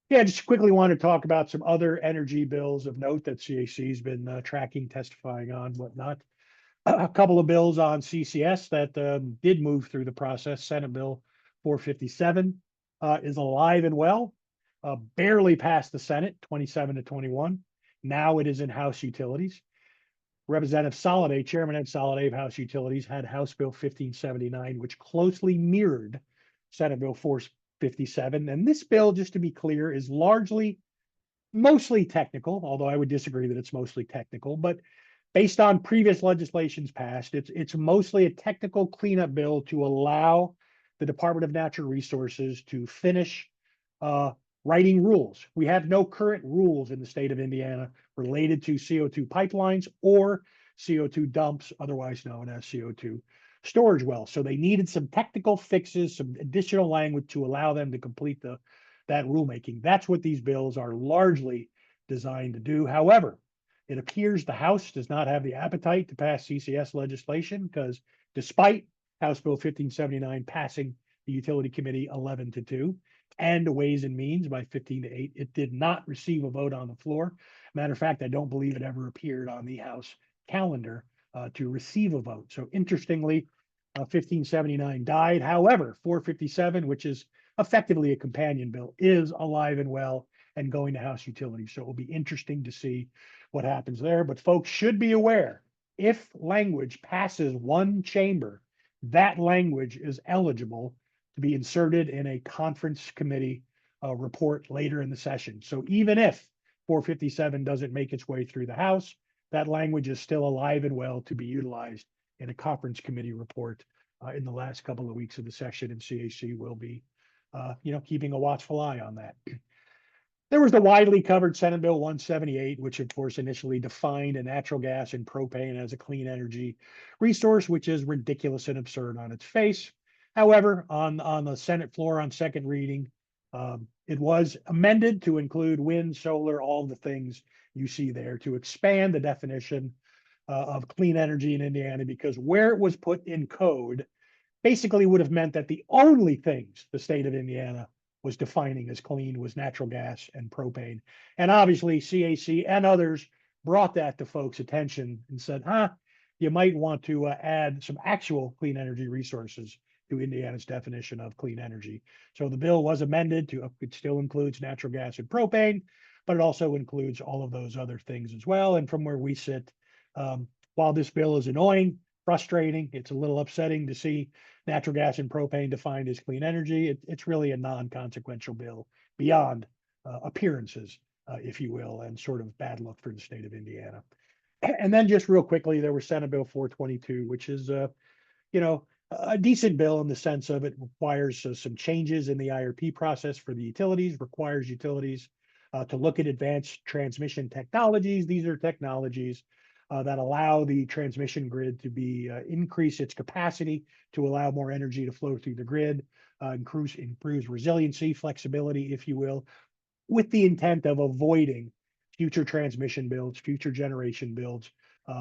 Yeah, just quickly want to talk about some other energy bills of note that CAC has been tracking, testifying on, whatnot. A couple of bills on CCS that did move through the process. Senate Bill 457 is alive and well, barely passed the Senate, 27 to 21. Now it is in House Utilities. Representative Soliday, Chairman Ed Soliday of House Utilities, had House Bill 1579, which closely mirrored Senate Bill 457. And this bill, just to be clear, is mostly technical, although I would disagree that it's mostly technical, but based on previous legislations passed, it's mostly a technical cleanup bill to allow the Department of Natural Resources to finish writing rules. We have no current rules in the state of Indiana related to CO2 pipelines or CO2 dumps, otherwise known as CO2 storage wells. So they needed some technical fixes, some additional language to allow them to complete that rulemaking. That's what these bills are largely designed to do. However, it appears the House does not have the appetite to pass CCS legislation because despite House Bill 1579 passing the Utility Committee 11-2 and Ways and Means by 15-8, it did not receive a vote on the floor. Matter of fact, I don't believe it ever appeared on the House calendar to receive a vote. So interestingly, 1579 died. However, 457, which is effectively a companion bill, is alive and well and going to House Utilities. So it will be interesting to see what happens there. But folks should be aware, if language passes one chamber, that language is eligible to be inserted in a conference committee report later in the session. So even if 457 doesn't make its way through the House, that language is still alive and well to be utilized in a conference committee report in the last couple of weeks of the session, and CAC will be keeping a watchful eye on that. There was the widely covered Senate Bill 178, which of course initially defined natural gas and propane as a clean energy resource, which is ridiculous and absurd on its face. However, on the Senate floor on second reading, it was amended to include wind, solar, all the things you see there, to expand the definition of clean energy in Indiana, because where it was put in code basically would have meant that the only things the state of Indiana was defining as clean was natural gas and propane. And obviously CAC and others brought that to folks' attention and said, you might want to add some actual clean energy resources to Indiana's definition of clean energy. So the bill was amended to, it still includes natural gas and propane, but it also includes all of those other things as well. And from where we sit, while this bill is annoying, frustrating, it's a little upsetting to see natural gas and propane defined as clean energy. It's really a non-consequential bill beyond appearances, if you will, and sort of bad luck for the state of Indiana. And then just real quickly, there was Senate Bill 422, which is, a decent bill in the sense of it requires some changes in the IRP process for the utilities, requires utilities to look at advanced transmission technologies. These are technologies that allow the transmission grid to increase its capacity to allow more energy to flow through the grid, improves resiliency, flexibility, if you will, with the intent of avoiding future transmission builds, future generation builds.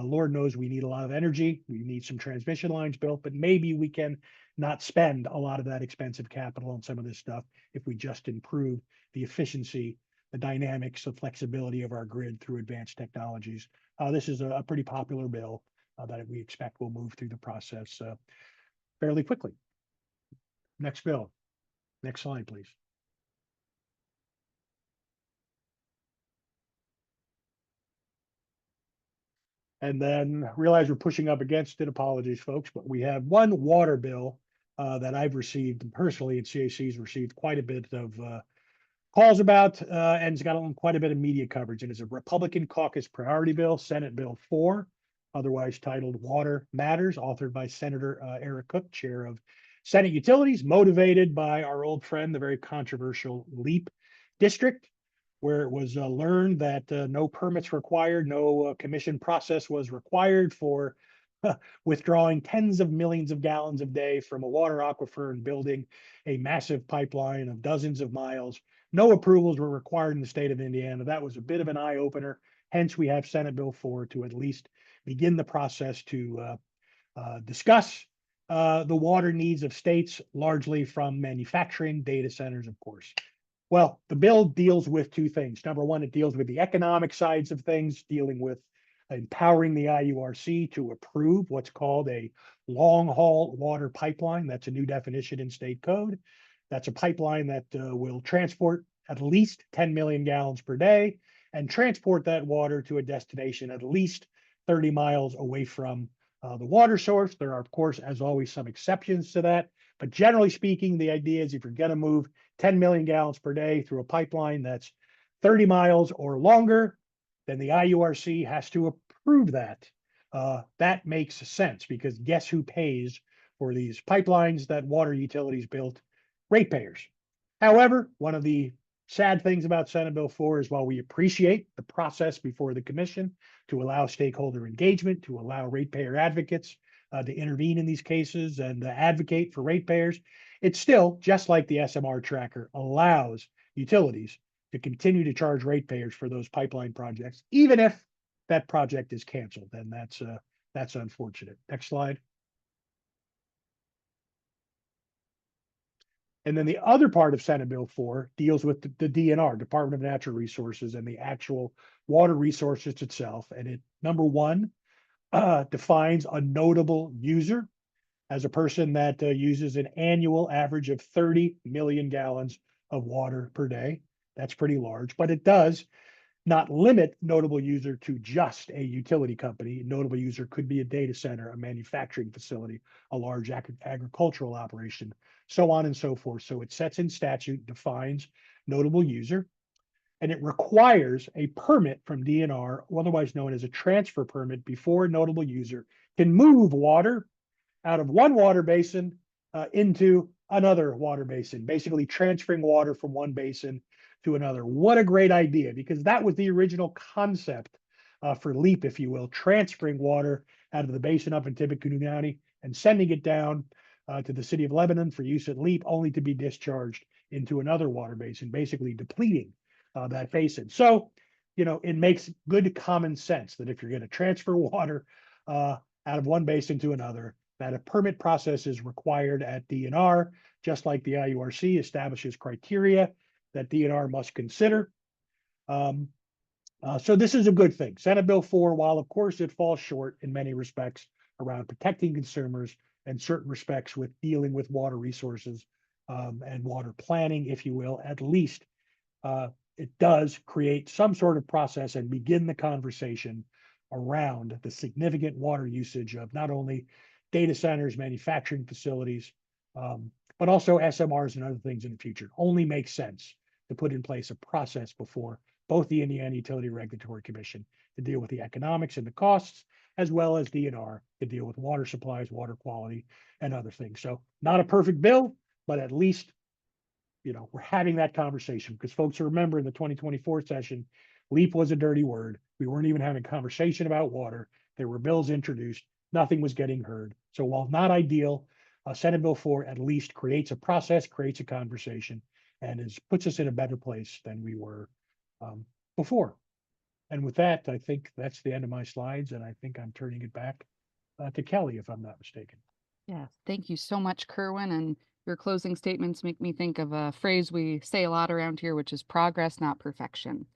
Lord knows we need a lot of energy. We need some transmission lines built, but maybe we can not spend a lot of that expensive capital on some of this stuff if we just improve the efficiency, the dynamics, the flexibility of our grid through advanced technologies. This is a pretty popular bill that we expect will move through the process fairly quickly. Next bill. Next slide, please. and then realize we're pushing up against it. Apologies, folks, but we have one water bill that I've received personally, and CAC's received quite a bit of calls about, and it's got quite a bit of media coverage. And it's a Republican caucus priority bill, Senate Bill 4, otherwise titled Water Matters, authored by Senator Eric Cook, chair of Senate Utilities, motivated by our old friend, the very controversial LEAP district, where it was learned that no permits required, no commission process was required for withdrawing tens of millions of gallons a day from a water aquifer and building a massive pipeline of dozens of miles. No approvals were required in the state of Indiana. That was a bit of an eye opener. Hence, we have Senate Bill 4 to at least begin the process to discuss the water needs of states, largely from manufacturing, data centers, of course. Well, the bill deals with two things. Number one, it deals with the economic sides of things, dealing with empowering the IURC to approve what's called a long-haul water pipeline. That's a new definition in state code. That's a pipeline that will transport at least 10 million gallons per day and transport that water to a destination at least 30 miles away from the water source. There are, of course, as always, some exceptions to that. But generally speaking, the idea is if you're going to move 10 million gallons per day through a pipeline that's 30 miles or longer, then the IURC has to approve that. That makes sense because guess who pays for these pipelines that water utilities built? Ratepayers. However, one of the sad things about Senate Bill 4 is while we appreciate the process before the commission to allow stakeholder engagement, to allow ratepayer advocates to intervene in these cases and advocate for ratepayers, it still, just like the SMR tracker, allows utilities to continue to charge ratepayers for those pipeline projects, even if that project is canceled. And that's unfortunate. Next slide. And then the other part of Senate Bill 4 deals with the DNR, Department of Natural Resources, and the actual water resources itself. And it, number one, defines a notable user as a person that uses an annual average of 30 million gallons of water per day. That's pretty large, but it does not limit notable user to just a utility company. Notable user could be a data center, a manufacturing facility, a large agricultural operation, so on and so forth. So it sets in statute, defines notable user, and it requires a permit from DNR, otherwise known as a transfer permit, before a notable user can move water out of one water basin into another water basin, basically transferring water from one basin to another. What a great idea, because that was the original concept for LEAP, if you will, transferring water out of the basin up in Tippecanoe County and sending it down to the city of Lebanon for use at LEAP, only to be discharged into another water basin, basically depleting that basin. So, you know, it makes good common sense that if you're going to transfer water out of one basin to another, that a permit process is required at DNR, just like the IURC establishes criteria that DNR must consider. So this is a good thing. Senate Bill 4, while of course it falls short in many respects around protecting consumers and certain respects with dealing with water resources and water planning, if you will, at least it does create some sort of process and begin the conversation around the significant water usage of not only data centers, manufacturing facilities, but also SMRs and other things in the future. Only makes sense to put in place a process before both the Indiana Utility Regulatory Commission to deal with the economics and the costs, as well as DNR to deal with water supplies, water quality, and other things. So not a perfect bill, but at least, you know, we're having that conversation because folks remember in the 2024 session, LEAP was a dirty word. We weren't even having a conversation about water. There were bills introduced. Nothing was getting heard. So while not ideal, Senate Bill 4 at least creates a process, creates a conversation, and puts us in a better place than we were before. And with that, I think that's the end of my slides, and I think I'm turning it back to Kelly, if I'm not mistaken. Yeah, thank you so much, Kerwin. And your closing statements make me think of a phrase we say a lot around here, which is progress, not perfection,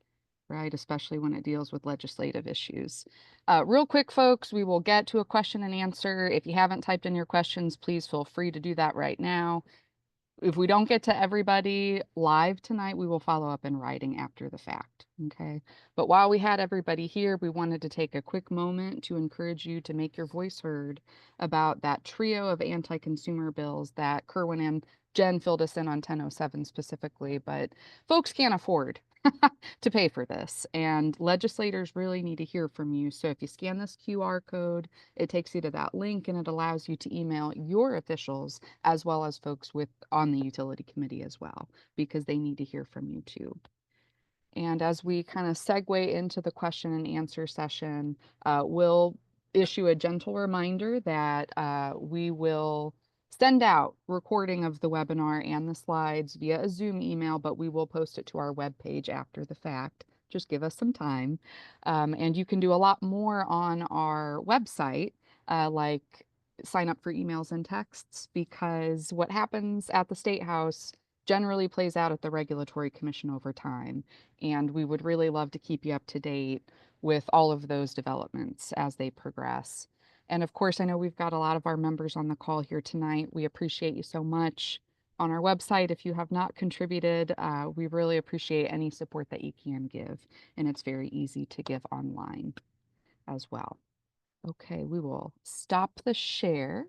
right? Especially when it deals with legislative issues. Real quick, folks, we will get to a question and answer. If you haven't typed in your questions, please feel free to do that right now. if we don't get to everybody live tonight, we will follow up in writing after the fact, okay? But while we had everybody here, we wanted to take a quick moment to encourage you to make your voice heard about that trio of anti-consumer bills that Kerwin and Jen filled us in on 1007 specifically, but folks can't afford to pay for this, and legislators really need to hear from you. So if you scan this QR code, it takes you to that link and it allows you to email your officials as well as folks on the utility committee as well, because they need to hear from you too. And as we kind of segue into the question and answer session, we'll issue a gentle reminder that we will send out recording of the webinar and the slides via a Zoom email, but we will post it to our webpage after the fact. Just give us some time. And you can do a lot more on our website, like sign up for emails and texts, because what happens at the State House generally plays out at the Regulatory Commission over time. And we would really love to keep you up to date with all of those developments as they progress. And of course, I know we've got a lot of our members on the call here tonight. We appreciate you so much. On our website, if you have not contributed, we really appreciate any support that you can give. And it's very easy to give online as well. Okay, we will stop the share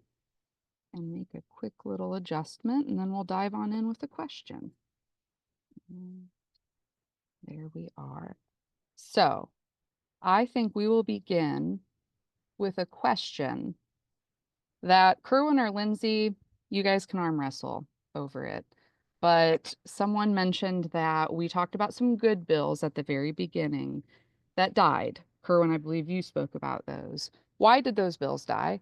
and make a quick little adjustment, and then we'll dive on in with the question. There we are. So I think we will begin with a question that Kerwin or Lindsay, you guys can arm wrestle over it. But someone mentioned that we talked about some good bills at the very beginning that died. Kerwin, I believe you spoke about those. Why did those bills die?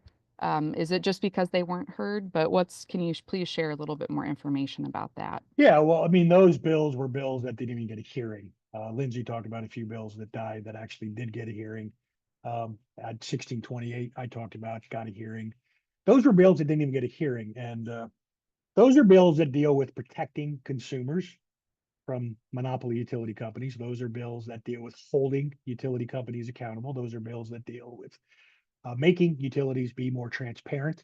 Is it just because they weren't heard? But can you please share a little bit more information about that? Yeah, well, I mean, those bills were bills that didn't even get a hearing. Lindsay talked about a few bills that died that actually did get a hearing. At 1628, I talked about got a hearing. Those were bills that didn't even get a hearing. And those are bills that deal with protecting consumers from monopoly utility companies. Those are bills that deal with holding utility companies accountable. Those are bills that deal with making utilities be more transparent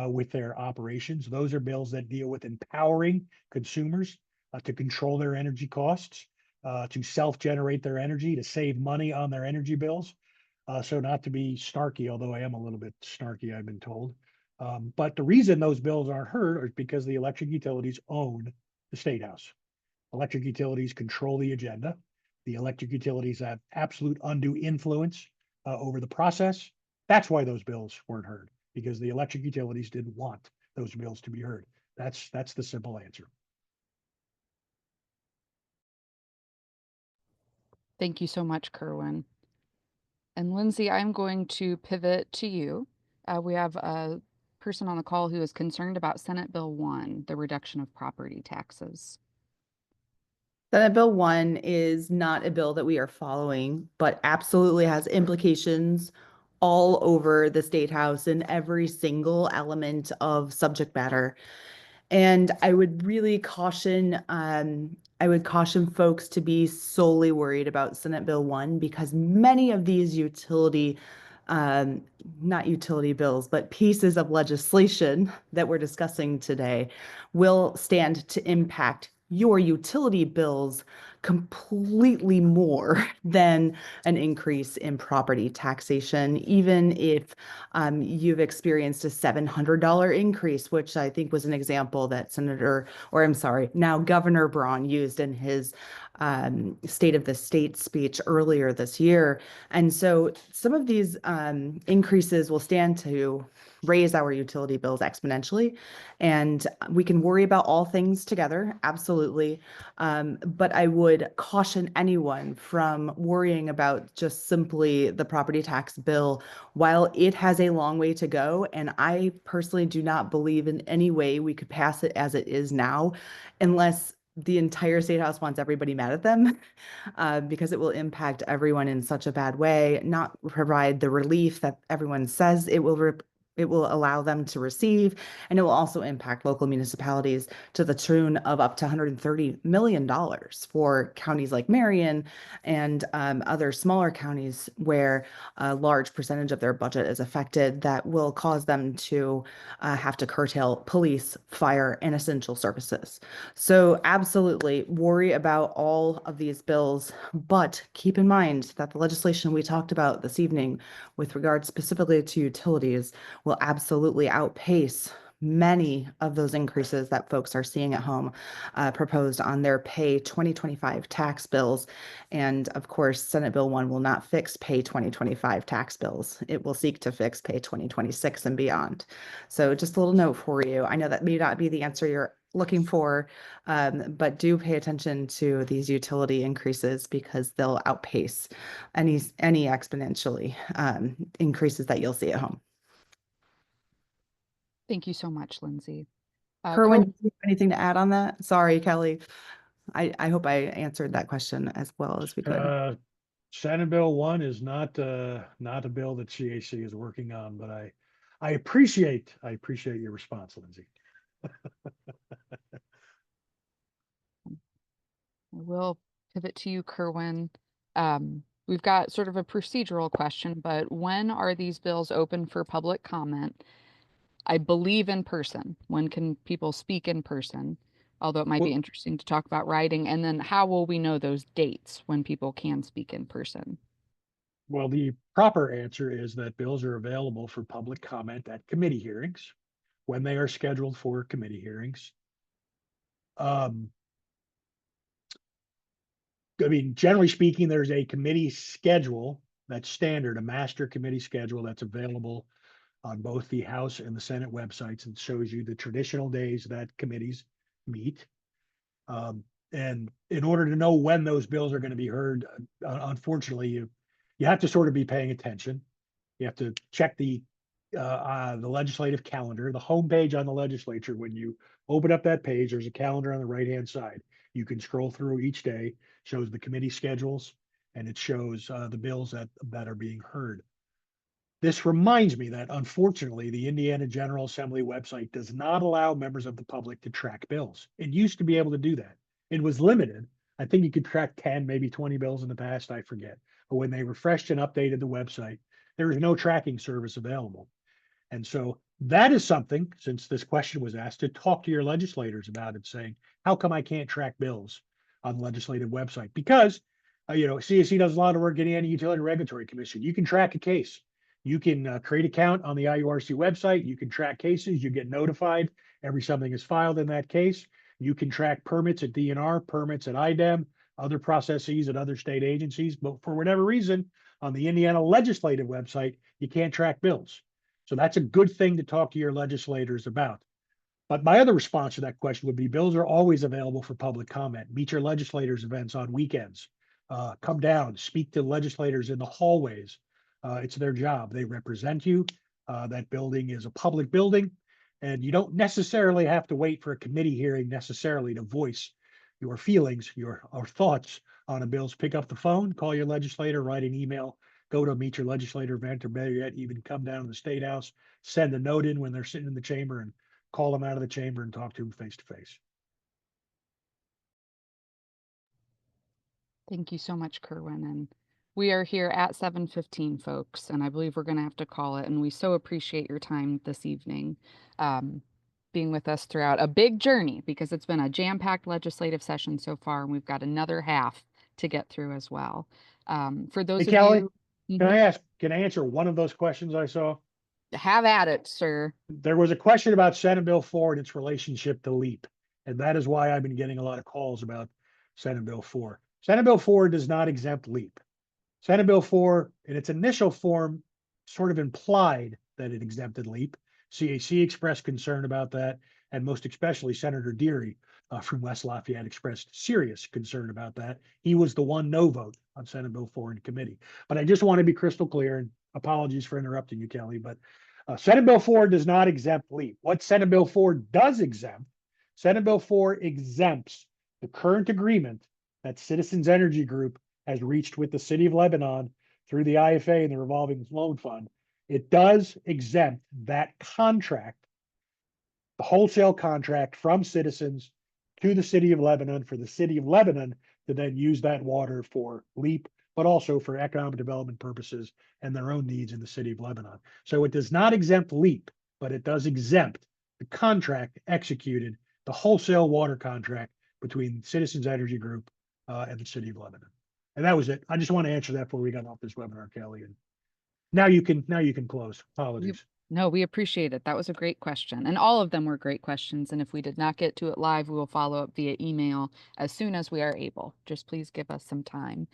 with their operations. Those are bills that deal with empowering consumers to control their energy costs, to self-generate their energy, to save money on their energy bills. So not to be snarky, although I am a little bit snarky, I've been told. But the reason those bills aren't heard is because the electric utilities own the State House. Electric utilities control the agenda. The electric utilities have absolute undue influence over the process. That's why those bills weren't heard, because the electric utilities didn't want those bills to be heard. That's the simple answer. Thank you so much, Kerwin. And Lindsay, I'm going to pivot to you. We have a person on the call who is concerned about Senate Bill 1, the reduction of property taxes. Senate Bill 1 is not a bill that we are following, but absolutely has implications all over the State House in every single element of subject matter. And I would really caution, folks to be solely worried about Senate Bill 1, because many of these not utility bills, but pieces of legislation that we're discussing today will stand to impact your utility bills completely more than an increase in property taxation, even if you've experienced a $700 increase, which I think was an example that now Governor Braun used in his State of the State speech earlier this year. And so some of these increases will stand to raise our utility bills exponentially. And we can worry about all things together, absolutely. But I would caution anyone from worrying about just simply the property tax bill. While it has a long way to go, and I personally do not believe in any way we could pass it as it is now, unless the entire State House wants everybody mad at them, because it will impact everyone in such a bad way, not provide the relief that everyone says it will It will allow them to receive, and it will also impact local municipalities to the tune of up to $130 million for counties like Marion and other smaller counties where a large percentage of their budget is affected, that will cause them to have to curtail police, fire, and essential services. So absolutely worry about all of these bills, but keep in mind that the legislation we talked about this evening with regard specifically to utilities will absolutely outpace many of those increases that folks are seeing at home proposed on their pay 2025 tax bills. And of course, Senate Bill 1 will not fix pay 2025 tax bills. It will seek to fix pay 2026 and beyond. So just a little note for you. I know that may not be the answer you're looking for, but do pay attention to these utility increases because they'll outpace any exponentially increases that you'll see at home. Thank you so much, Lindsay. Kerwin, do you have anything to add on that? Sorry, Kelly. I hope I answered that question as well as we could. Senate Bill 1 is not a bill that CAC is working on, but I appreciate your response, Lindsay. I will pivot to you, Kerwin. We've got sort of a procedural question, but when are these bills open for public comment? I believe in person. When can people speak in person? Although it might be interesting to talk about writing. And then how will we know those dates when people can speak in person? Well, the proper answer is that bills are available for public comment at committee hearings when they are scheduled for committee hearings. I mean, generally speaking, there's a committee schedule that's standard, a master committee schedule that's available on both the House and the Senate websites, and shows you the traditional days that committees meet. And in order to know when those bills are going to be heard, unfortunately, you have to sort of be paying attention. You have to check the legislative calendar, the homepage on the legislature. When you open up that page, there's a calendar on the right-hand side. You can scroll through each day, shows the committee schedules, and it shows the bills that are being heard. This reminds me that unfortunately, the Indiana General Assembly website does not allow members of the public to track bills. It used to be able to do that. It was limited. I think you could track 10, maybe 20 bills in the past, I forget. But when they refreshed and updated the website, there is no tracking service available. And so that is something, since this question was asked, to talk to your legislators about it, saying, how come I can't track bills on the legislative website? Because, CAC does a lot of work getting any utility regulatory commission. You can track a case. You can create an account on the IURC website. You can track cases. You get notified every something is filed in that case. You can track permits at DNR, permits at IDEM, other processes at other state agencies. But for whatever reason, on the Indiana legislative website, you can't track bills. So that's a good thing to talk to your legislators about. But my other response to that question would be bills are always available for public comment. Meet your legislators events on weekends. Come down, speak to legislators in the hallways. It's their job. They represent you. That building is a public building, and you don't necessarily have to wait for a committee hearing necessarily to voice your feelings, your thoughts on a bill. Pick up the phone, call your legislator, write an email, go to a meet your legislator event, or better yet, even come down to the State House, send a note in when they're sitting in the chamber, and call them out of the chamber and talk to them face to face. Thank you so much, Kerwin. And we are here at 7:15, folks, and I believe we're going to have to call it. And we so appreciate your time this evening, being with us throughout a big journey, because it's been a jam-packed legislative session so far, and we've got another half to get through as well. For those Hey, of Kelly, you, can I answer one of those questions I saw? have at it, sir. There was a question about Senate Bill 4 and its relationship to LEAP. And that is why I've been getting a lot of calls about Senate Bill 4. Senate Bill 4 does not exempt LEAP. Senate Bill 4, in its initial form, sort of implied that it exempted LEAP. CAC expressed concern about that, and most especially Senator Deary from West Lafayette expressed serious concern about that. He was the one no vote on Senate Bill 4 in committee. But I just want to be crystal clear, and apologies for interrupting you, Kelly, but Senate Bill 4 does not exempt LEAP. What Senate Bill 4 does exempt, Senate Bill 4 exempts the current agreement that Citizens Energy Group has reached with the City of Lebanon through the IFA and the Revolving Loan Fund. It does exempt that contract, the wholesale contract from citizens to the city of Lebanon, for the city of Lebanon to then use that water for LEAP, but also for economic development purposes and their own needs in the city of Lebanon. So it does not exempt LEAP, but it does exempt the contract executed, the wholesale water contract between Citizens Energy Group and the city of Lebanon. And that was it. I just want to answer that before we got off this webinar, Kelly. And now you can close. Apologies. No, we appreciate it. That was a great question. And all of them were great questions. And if we did not get to it live, we will follow up via email as soon as we are able. Just please give us some time.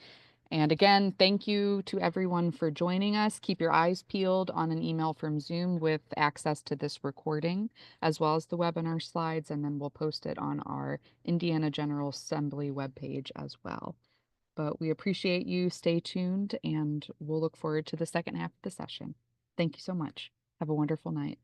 And again, thank you to everyone for joining us. Keep your eyes peeled on an email from Zoom with access to this recording, as well as the webinar slides, and then we'll post it on our Indiana General Assembly webpage as well. But we appreciate you. Stay tuned, and we'll look forward to the second half of the session. Thank you so much. Have a wonderful night.